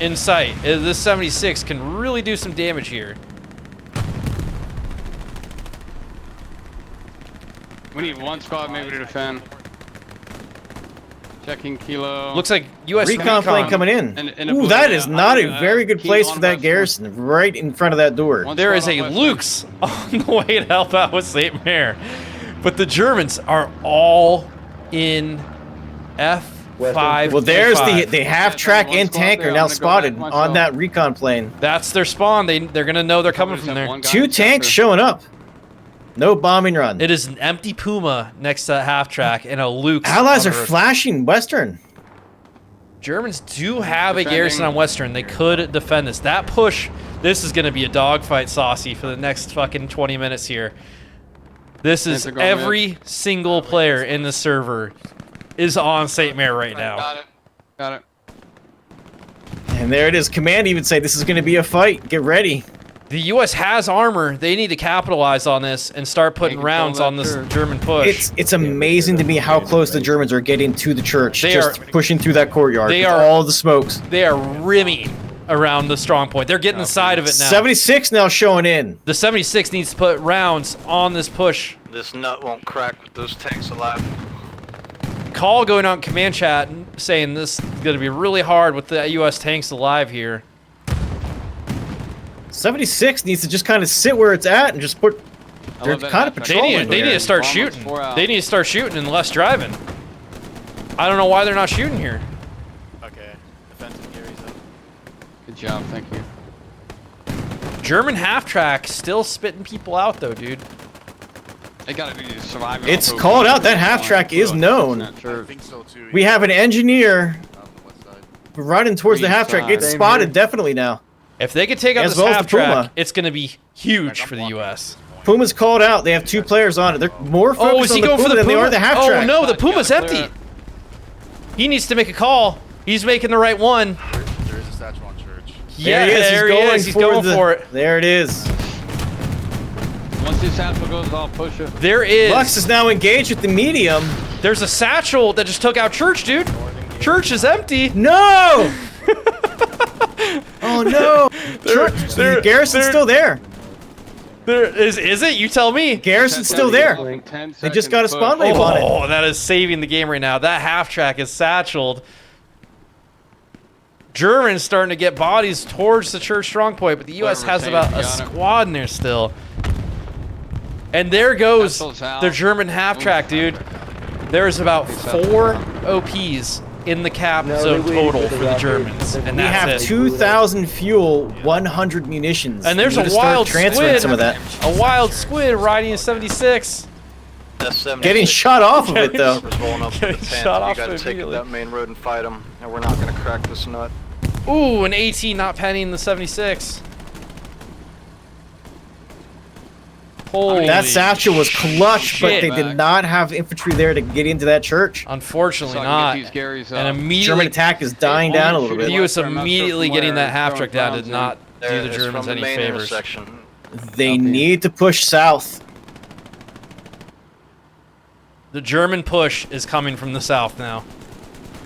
in sight. This 76 can really do some damage here. We need one squad maybe to defend. Checking Kilo. Looks like U.S. Recon plane coming in. And a Ooh, blue- that is not a uh, very good Kilo place on for that Western. garrison, right in front of that door. One There is squad a on Luke's Western. on the way to help out with St. Mare. But the Germans are all in F5. Well, there's F5. the half-track one and squad tank there. are I'm now gonna go spotted back on myself. that recon plane. That's their spawn. They're going to know they're coming Just from have there. one guy 2 in tanks sector. showing up. No bombing run. It is an empty Puma next to that half track and a Luke's. Allies on are the road. flashing Western. Germans do have a Defending. garrison on Western. They could defend this. That push, this is going to be a dogfight, Saucy, for the next fucking 20 minutes here. This is Pentagon every single player in the server is on St. Mare right now. Got it. Got it. And there it is. Command even say this is going to be a fight. Get ready. The U.S. has armor. They need to capitalize on this and start putting control rounds that on this church. German push. It's amazing to me how close the Germans are getting to the church. They just are- pushing through that courtyard. they with are- all the smokes. They are rimming around the strong point. They're getting inside of it now. 76 now showing in. The 76 needs to put rounds on this push. This nut won't crack with those tanks alive. Call going on command chat saying this is going to be really hard with the U.S. tanks alive here. 76 needs to just kind of sit where it's at and just put. I They're love that kind of half-track. patrolling. They need to start Almost shooting. 4 out. They need to start shooting and less driving. I don't know why they're not shooting here. Okay. Defensive Gary's up. Good job. Thank you. German half track still spitting people out though, dude. They gotta be surviving. It's off called OPs. out. That half track is known. Not I sure. think so too. We have an engineer on the west side. running towards the Green half track. side. It's Same spotted here. definitely now. If they could take out As this well as half the track, Puma. it's going to be huge for the U.S. Puma's called out. They have 2 players on it. They're more focused Oh, is he on the going Puma for the than Puma? they are the half Oh track. no, the You gotta Puma's clear empty. it. He needs to make a call. He's making the right one. There is a satchel on church. Yeah, There he is. there He's he going is. He's going for it. There it is. Once this satchel goes, I'll push it. There is. Lux is now engaged with the medium. There's a satchel that just took out Church, dude. Church is empty. No! Oh no! there- Garrison's there- still there. There is it? You tell me. Garrison's still there. They just got a spawn wave on it. Oh, that is saving the game right now. That half track is satcheled. Germans starting to get bodies towards the Church strong point, but the U.S. Whatever, has say about it, a got it. squad in there still. And there goes Vessel's out. the German half track, dude. There's about 4 OPs in the cap No, zone they waited total for the for the rocket. Germans, and We have that's it. 2,000 fuel, 100 munitions. And there's We a need to start wild transferring squid. some of that. A wild squid riding a 76. That's 76. Getting shot off of it though. We're rolling up with Getting the tanks. shot You off gotta take immediately. that main road and fight them, and we're not gonna crack this nut. Ooh, an 18 not penning the 76. Holy That satchel was clutch, but they shit. did not have infantry there to get into that church. Unfortunately So I not. can get these Garys And up. immediately, German attack is dying down a little the bit. U.S. I'm not sure immediately from getting where that half throwing track down rounds did not There, do the it's Germans from the any main favors. intersection. They need to push south. The German push is coming from the south now.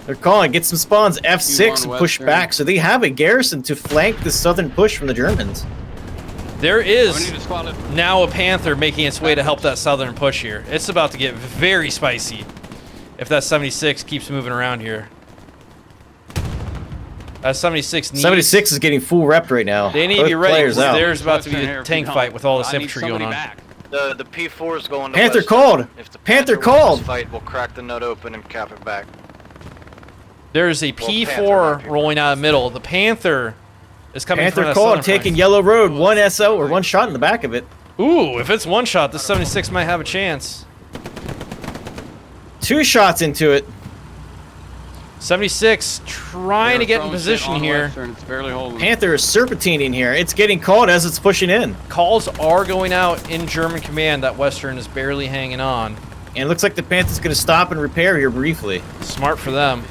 They're calling, get some spawns F6 and push Western. back. So they have a garrison to flank the southern push from the Germans. There We is need a squad leader. now a Panther making its way to help that southern push here. It's about to get very spicy if that 76 keeps moving around here. That 76 needs... 76 is getting full rep right now. They need to Both be ready. players out. There's about to be Western a here, tank if you fight don't. with all this I need infantry going somebody on. back. The P4 is going to Panther Western. called. If the Panther wins called. this fight, we'll crack the nut open and cap it back. There's a Panther, not P4 P4. rolling out of the middle. The Panther is coming Panther from that called, southern taking flank. Yellow Road, 1 SO or 1 shot in the back of it. Ooh, if it's one shot, the 76 might have a chance. 2 shots into it. 76 trying to get in position here. Western, it's barely holding. Panther is serpentining here. It's getting called as it's pushing in. Calls are going out in German command that Western is barely hanging on. And it looks like the Panther's going to stop and repair here briefly. Smart for them.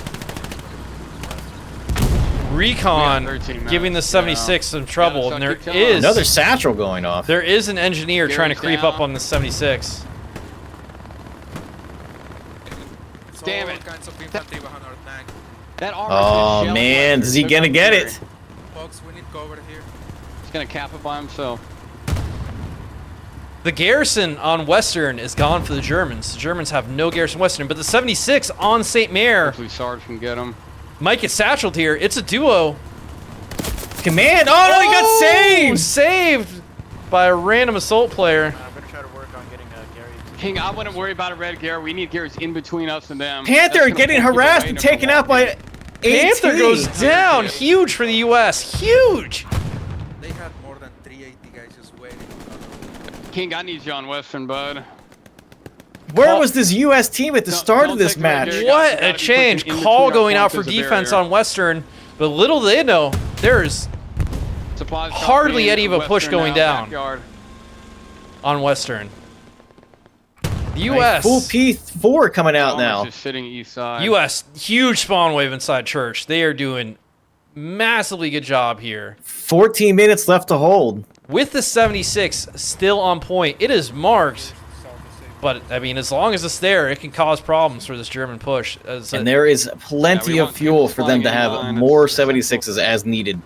Recon We got 13 minutes, giving the 76 some trouble, Yeah, and so there keep killing is Another satchel going off. there is an engineer trying to Gary's creep up down. on the 76. It's Damn all it. kinds of infantry behind our tank. That armor Oh is man, is he going to get it? Folks, we need cover here. He's gonna cap it by himself. The garrison on Western is gone for the Germans. The Germans have no garrison Western, but the 76 on St. Mare Hopefully Sarge can get him. might get satcheled here. It's a duo. Command! Oh no, he got saved! Saved by a random assault player. I'm gonna try to work on getting Gary. King, I wouldn't worry about a red Gary. We need Garys in between us and them. Panther That's gonna getting pull people harassed away and number taken one. out by Panther AT. goes down. Huge for the U.S. Huge. They had more than 380 guys just waiting. King, I need you on Western, bud. Where was this U.S. team at the start don't of this take the red match? Gary. What Gotta a be change. pushing in Call between our going out for flanks as a defense barrier. on Western, but little do they know, there's Supplies hardly dropping in, any of a push Western going now, down. backyard. on Western. The U.S. Full P4 coming out Armor's now. just sitting east side. U.S. huge spawn wave inside church. They are doing massively good job here. 14 minutes left to hold. With the 76 still on point, it is marked. But, I mean, as long as it's there, it can cause problems for this German push. And there is plenty Yeah, we of want fuel people for them to flying in have line. more 76s as needed.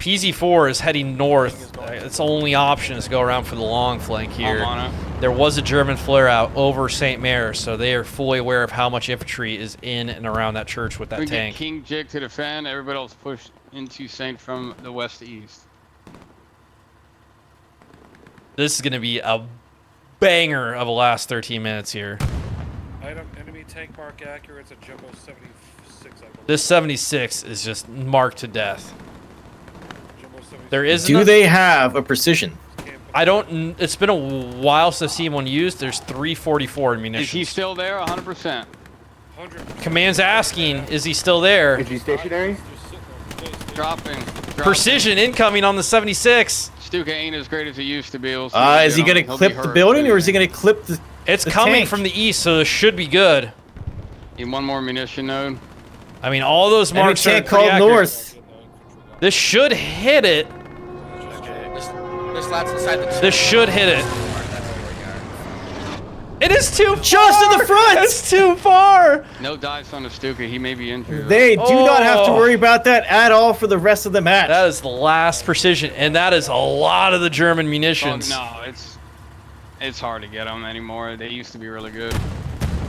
PZ4 is heading north. Its only option is to go around for the long flank here. I'm on it. There was a German flare out over St. Mare, so they are fully aware of how much infantry is in and around that church with that We tank. get King Jake to defend. Everybody else push into Saint from the west to east. This is going to be a banger of the last 13 minutes here. Item enemy tank mark accurate. It's a jumbo 76. I believe. This 76 is just marked to death. Jumbo 76. There is Do they have a precision? I don't. It's been a while since I've seen one used. There's 344 Is he munitions. still there? 100%. 100%. Command's asking, is he still there? Is he stationary? Just sitting there. Stays. Dropping. Precision incoming on the 76. Stuka ain't as great as he used to be. We'll see Is he what going he'll to be clip the hurt, building but or is he going to clip the... It's The coming tank. from the east, so this should be good. Need one more munition node. I mean, all those Enemy marks are tank pretty called accurate. north. This should hit it. There's lads inside the This should hit it. It is too far. Just in the front! It's too far. No dice on the Stuka. He may be injured. They do not have to Oh. worry about that at all for the rest of the match. That is the last precision, and that is a lot of the German Oh, munitions. no, it's hard to get them anymore. They used to be really good.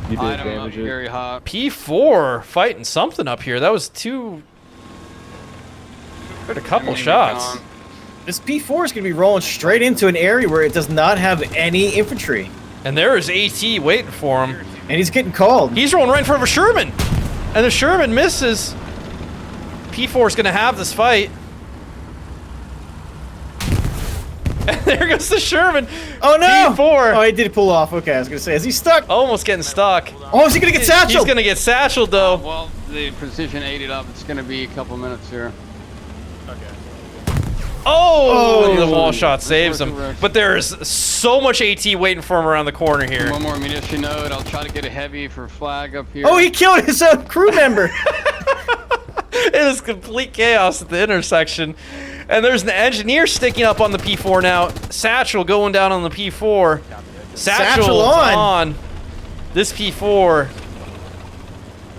You did Item up damage it. very hot. P4 fighting something up here. That was two. Heard a couple Enemy shots. recon. This P4 is going to be rolling straight into an area where it does not have any infantry. And there is AT waiting for him. And he's getting called. He's rolling right in front of a Sherman. And the Sherman misses. P4 is going to have this fight. And there goes the Sherman. Oh no! P4. Oh, he did pull off. Okay, I was going to say, is he stuck? Almost getting stuck. Oh, is he going to get satcheled? He's going to get satcheled, though. Well, the precision ate it up. It's going to be a couple minutes here. Oh, Oh. the wall shot saves him. Correct. But there's so much AT waiting for him around the corner here. One more munition node. I'll try to get a heavy for flag up here. Oh, he killed his own crew member. It is complete chaos at the intersection. And there's an engineer sticking up on the P4 now. Satchel going down on the P4. Satchel on. This P4.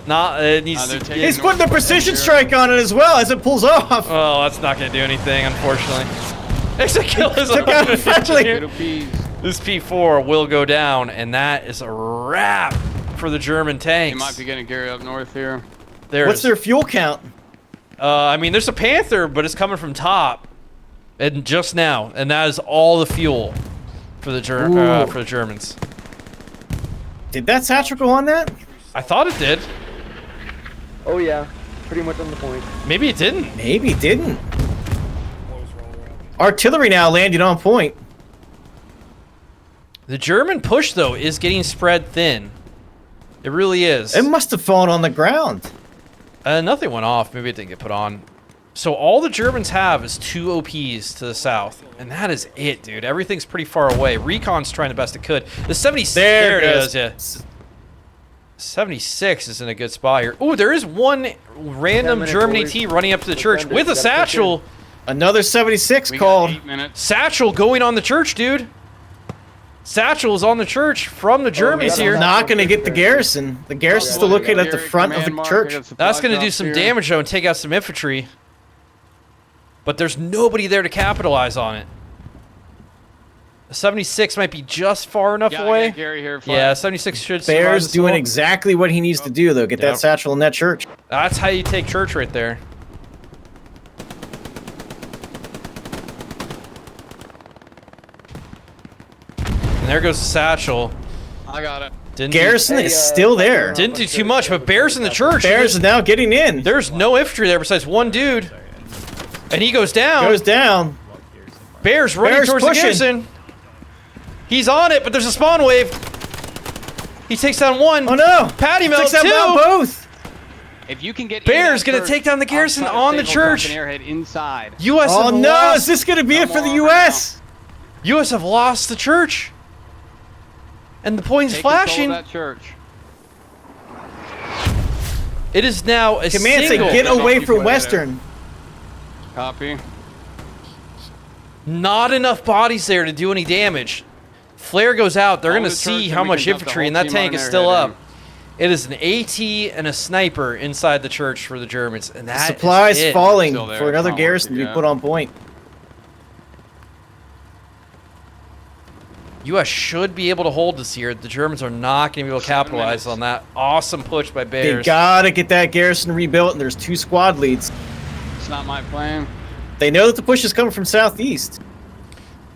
It needs they're to. taking He's putting the north precision here. strike on it as well as it pulls off. Oh, that's not going to do anything, unfortunately. Exit kill is Took out a friendly. Little peas. This P4 will go down, and that is a wrap for the German He tanks. might be getting Gary up north here. What's their fuel count? I mean, there's a Panther, but it's coming from top, and just now, and that is all the fuel for the Germans. Did that satchel go on that? I thought it did. Oh yeah, pretty much on the point. Maybe it didn't. Maybe it didn't. Blows roll around. Artillery now landed on point. The German push, though, is getting spread thin. It really is. It must have fallen on the ground. Nothing went off. Maybe it didn't get put on. So all the Germans have is 2 OPs to the south. And that is it, dude. Everything's pretty far away. Recon's trying the best it could. The 76... There it is, yeah. 76 is in a good spot here. Ooh, there is one random German AT running up to the church with a satchel. Another 76 We called. got 8 minutes. Satchel going on the church, dude. Satchel is on the church from the Germans It's here. not going to get the garrison. The garrison's still located at the front of the church. That's going to do some damage, though, and take out some infantry. But there's nobody there to capitalize on it. 76 might be just far enough away. Gary here. Yeah, 76 should survive Bear's this doing wall. exactly what he needs to do, though. Get that Yep. satchel in that church. That's how you take church right there. And there goes the satchel. I got it. Garrison is still there. Didn't do too much, but Bear's in the church. Bears is now getting in. There's no infantry there besides one dude. And he goes down. Goes down. Bear's running Bear's towards pushing. the garrison. He's on it, but there's a spawn wave. He takes down one. Oh no! Patty melt Takes two. out both. If you can get Bear's in that gonna church, take down the garrison I'll try on to the stable drop church. an airhead inside. U.S. Oh have no! lost. Is this going to be it for the more U.S.? U.S. have lost the church. And the point's Take control of flashing. that church. It is now a Command say single. get away Before from that Western. Copy. Not enough bodies there to do any damage. Flare goes out. They're Hold going to the see church how and we much can dump the infantry, whole and that team tank on is their still head up. It is an AT and a sniper inside the church for the Germans, and that Supplies is it. falling Still there, for another not garrison to working be yet. put on point. U.S. should be able to hold this here. The Germans are not going to be able to 7 capitalize minutes. on that awesome push by They Bears. gotta get that garrison rebuilt, and there's 2 squad leads. It's not my plan. They know that the push is coming from southeast.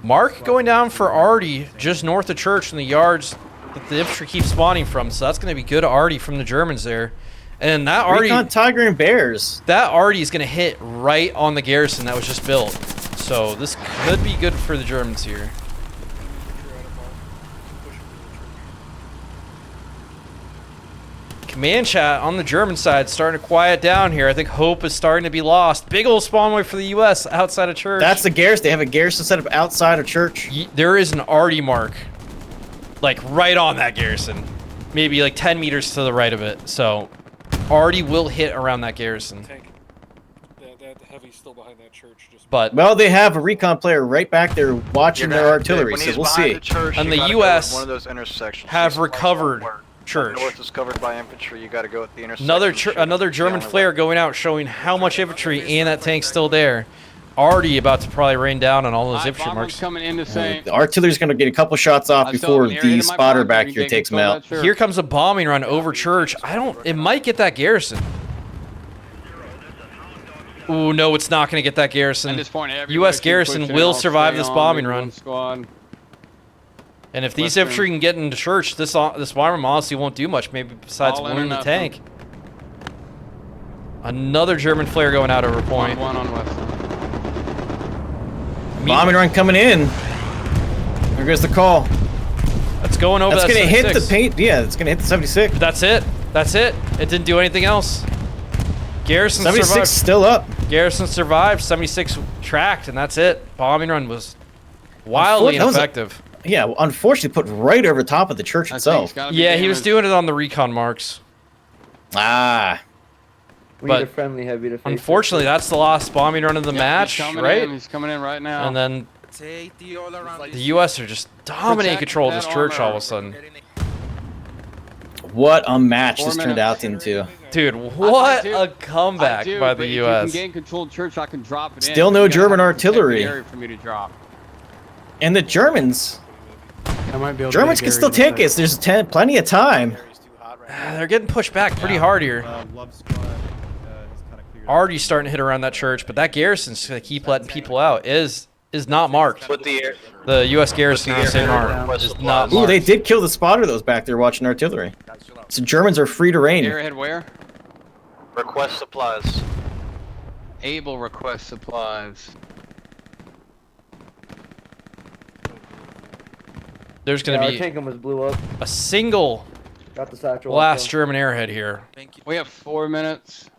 Mark going down for Artie, just north of church in the yards that the infantry keeps spawning from. So that's going to be good Artie from the Germans there. And that Artie, Recon Tiger and Bears. that Artie is going to hit right on the garrison that was just built. So this could be good for the Germans here. Command chat on the German side starting to quiet down here. I think hope is starting to be lost. Big old spawn wave for the U.S. outside of church. That's the garrison. They have a garrison set up outside of church. There is an Artie mark, like right on that garrison, maybe like 10 meters to the right of it. So Artie will hit around that garrison. Tank. That heavy's still behind that church. Just But Well, they have a recon player right back there watching their artillery, When so he's we'll behind see. the church, And you the gotta go US with one of those intersections. have East, west, recovered north. church. North is covered by infantry. You got to go at the intersection. Another German flare going out, showing how much infantry and that tank's still there. Artie about to probably rain down on all those infantry Bomber's marks. coming in to say. The artillery's going to get a couple shots off I still before have an area the to my spotter bomb, back we here can takes them control out. that church. Here comes a bombing run over church. It might get that garrison. Ooh, no, it's not going to get that garrison. At this point, everybody U.S. keep garrison pushing, will I'll survive stay this on, bombing maybe run. one squad. And if these Western. infantry can get into church, this bomber honestly won't do much, maybe besides All in wound or the nothing. tank. Another German flare going out over point. One on Western. Bombing run coming in. There goes the call. That's going over That's that going to hit the 76. paint. Yeah, it's going to hit the 76. That's it. That's it. It didn't do anything else. Garrison 76 survived. still up. Garrison survived. 76 tracked, and that's it. Bombing run was wildly That was a- ineffective. Yeah, well, unfortunately put right over top of the church itself. Yeah, he was doing it on the recon marks. Ah. We But need a friendly heavy to face Unfortunately, that's the last bombing run of the match, He's coming right? in. He's coming in right now. And then It's 80 all around the this. U.S. are just dominating Protect control of this that church all of armor. a sudden. What a match 4 this turned minutes. out into. Dude, what I do. a comeback by the If U.S. you can gain control of church, I can drop it in. Still no You gotta German have a protected artillery. area for me to drop. And the Germans. I might be able Germans can still take it. There's plenty of time. They're getting pushed back pretty hard here. Already starting to hit around that church, but that garrison's gonna keep letting people out. Is not marked. The U.S. garrison in St. Mark is not Ooh, marked. they did kill the spotter that was back there watching artillery. So Germans are free to reign. Airhead where? Request supplies. Able request supplies. There's gonna Our be tank almost blew up. a single Got the satchel. last also. German airhead here. We have 4 minutes.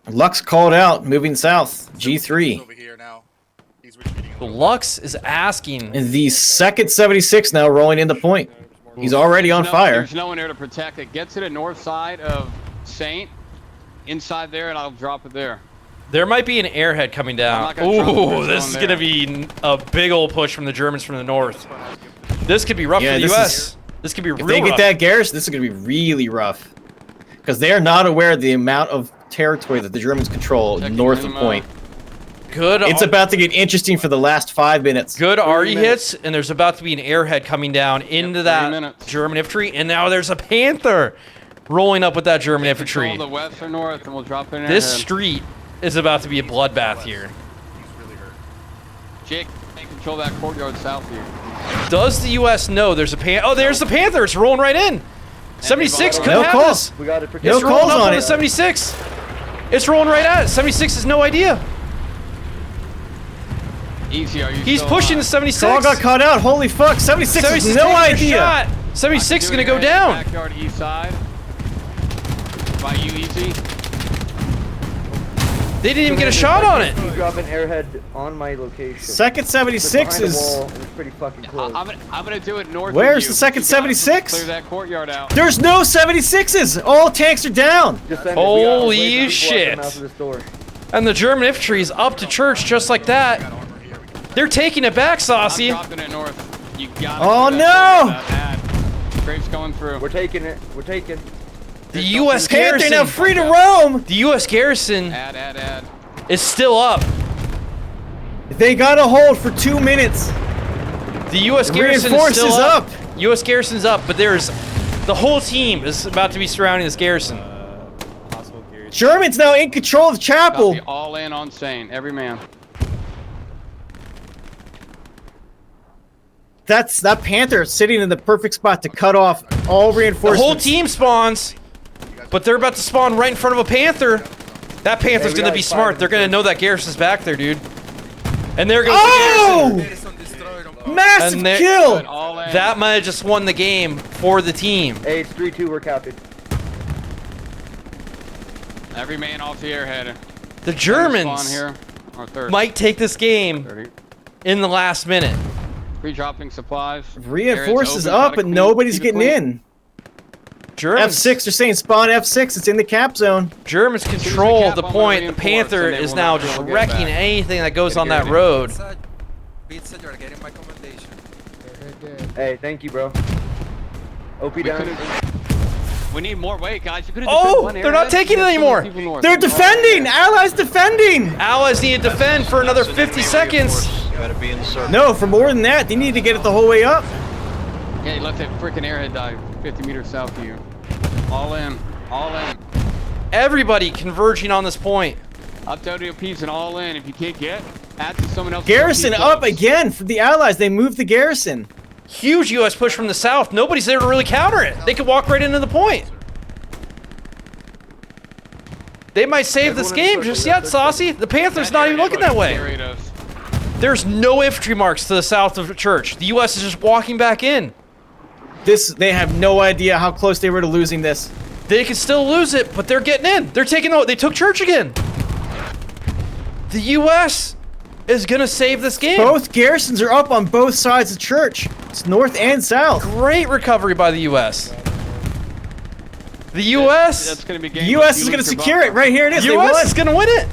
Lux called out, moving south. G3. Over here now. He's retreating. a little Lux is asking. And the second 76 now rolling into point. He's already on fire. There's no one there to protect it. Get to the north side of Saint, inside there, and I'll drop it there. There might be an airhead coming down. not gonna drop Ooh, it, this it's is going gonna be a big old push from the Germans from the north. This could be rough Yeah, for the this U.S. This could be If real they get rough. that garrison, this is going to be really rough. Because they are not aware of the amount of territory that the Germans control Checking north of ammo. point. Good. It's about to get interesting for the last 5 minutes. Good RE minutes. hits, and there's about to be an airhead coming down into 3 that minutes. German infantry, and now there's a Panther rolling up with that German infantry. Control the west or north, and we'll drop it in. This airhead. street is about to be a bloodbath here. He's really hurt. Jake, take control that courtyard south here. Does the U.S. know there's a Panther? Oh, there's the Panther. It's rolling right in. 76 could No have calls. this. We got it protected. No It's rolling calls up on on it. the 76. It's rolling right at it. 76 has no idea. Easy, are you He's still pushing alive? the 76. Call got caught out. Holy fuck. 76 has 76 no taking a idea. shot. 76 is I'm going to doing go it down. Backyard east side. By you, easy. They didn't even get a shot on it. You drop an airhead on my location. Second It's 76 behind a is... wall, and it's pretty fucking close. I'm gonna do it north. Where's of you. the second You gotta 76? Clear that courtyard out. There's no 76s. All tanks are down. Just send it. Holy We got ways of people at the shit. mouth of this door. And the German infantry is up to church just like that. They're taking it back, I'm Saucy. dropping it north. You got Oh, no! Graves going through. We're taking it. We're taking. The U.S. Panther now garrison. free to roam. The U.S. garrison Add. is still up. They got to hold for 2 minutes. The U.S. The garrison is reinforce still is up. up. U.S. garrison's up, but there's the whole team is about to be surrounding this garrison. Germans now in control of the chapel. Copy, all in on Saint. Every man. That Panther sitting in the perfect spot to cut off all The reinforcements. whole team spawns, but they're about to spawn right in front of a Panther. That Panther's we gonna got be 5 smart. They're gonna minutes. know that garrison's back there, dude. And there goes the Oh! garrison. Massive And they- kill. All in. That might have just won the game for the team. Hey, it's 3-2. We're captured. Every man off the airhead. The Spawn Germans here. Or third. might take this game 30. in the last minute. Pre-dropping supplies. Reinforce Area's is open, up, gotta but clean- nobody's keep it getting clean. in. Germans, F6 are saying spawn F6. It's in the cap zone. Germans as we control cap the on, point. we'll The reinforce, Panther and they is will now not be just able to get wrecking back. anything that goes Get on that it. road. Pizza, you're getting my commendation. Hey, thank you, bro. OP We down. We need more weight, guys. You could've Oh, defended one they're not airhead. taking it You have so many anymore. people north. They're defending. Allies defending. Allies need to defend for another 50 seconds. Gotta be in the circle. No, for more than that, they need to get it the whole way up. Yeah, you left that freaking airhead dive 50 meters south of you. All in. All in. Everybody converging on this point. Up to ODOPs and all in. If you can't get, add to someone else. Garrison up again for the Allies. They moved the garrison. Huge U.S. push from the south. Nobody's there to really counter it. They could walk right into the point. They might save this game just yet, Saucy. The Panther's not even looking that way. There's no infantry marks to the south of the church. The U.S. is just walking back in. They have no idea how close they were to losing this. They could still lose it, but they're getting in. They're taking they took church again. The U.S. is gonna save this game. Both garrisons are up on both sides of church. It's north and south. Great recovery by the U.S. The U.S. That's gonna be The U.S. is going to secure it. Right here it is. They U.S. won. is gonna win it.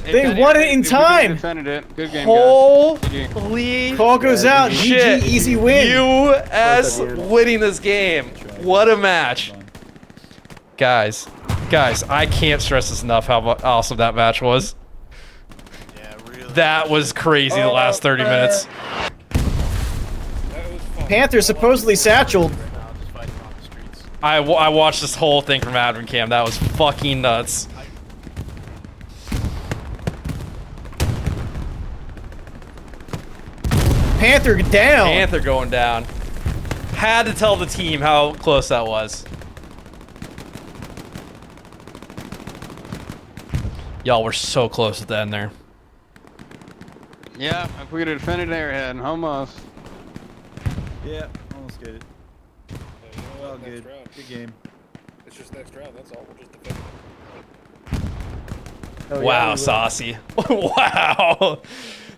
They won it in time. Defended it. Good game, guys. Holy Call goes out. shit. GG, easy win. US winning this game. What a match. Guys, I can't stress this enough how awesome that match was. Yeah, really. That was crazy the last 30 minutes. That was fun. Panther supposedly satcheled. Right now, just fighting on the streets. I watched this whole thing from admin cam. That was fucking nuts. Panther down. Panther going down. Had to tell the team how close that was. Y'all were so close at the end there. Yeah, if we could have defended Airhead, almost. Yeah, almost get it. Yeah, you know what? All Next good. round. Good game. It's just next round, that's all. We'll just defend it. Oh, yeah, Wow, we will. Saucy. Wow.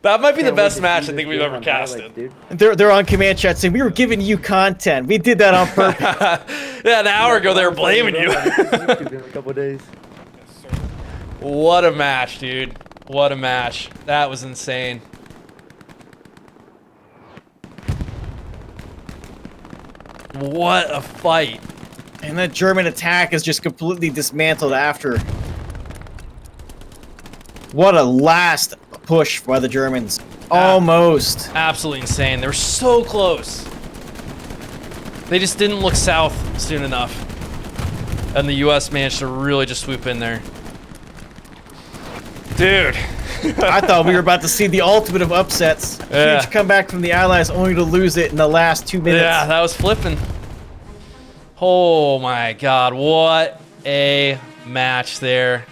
That might be the Can't wait best to match see I think this we've game ever on highlights, casted. dude. They're on command chat saying we were giving you content. We did that on purpose. Yeah, an hour ago they were blaming you. In a couple days. Yes, sir. What a match, dude. What a match. That was insane. What a fight. And that German attack is just completely dismantled after. What a last push by the Germans. Almost. Absolutely insane. They were so close. They just didn't look south soon enough. And the US managed to really just swoop in there. Dude. I thought we were about to see the ultimate of upsets. Yeah. Huge comeback from the Allies only to lose it in the last 2 minutes. Yeah, that was flipping. Oh my god, what a match there.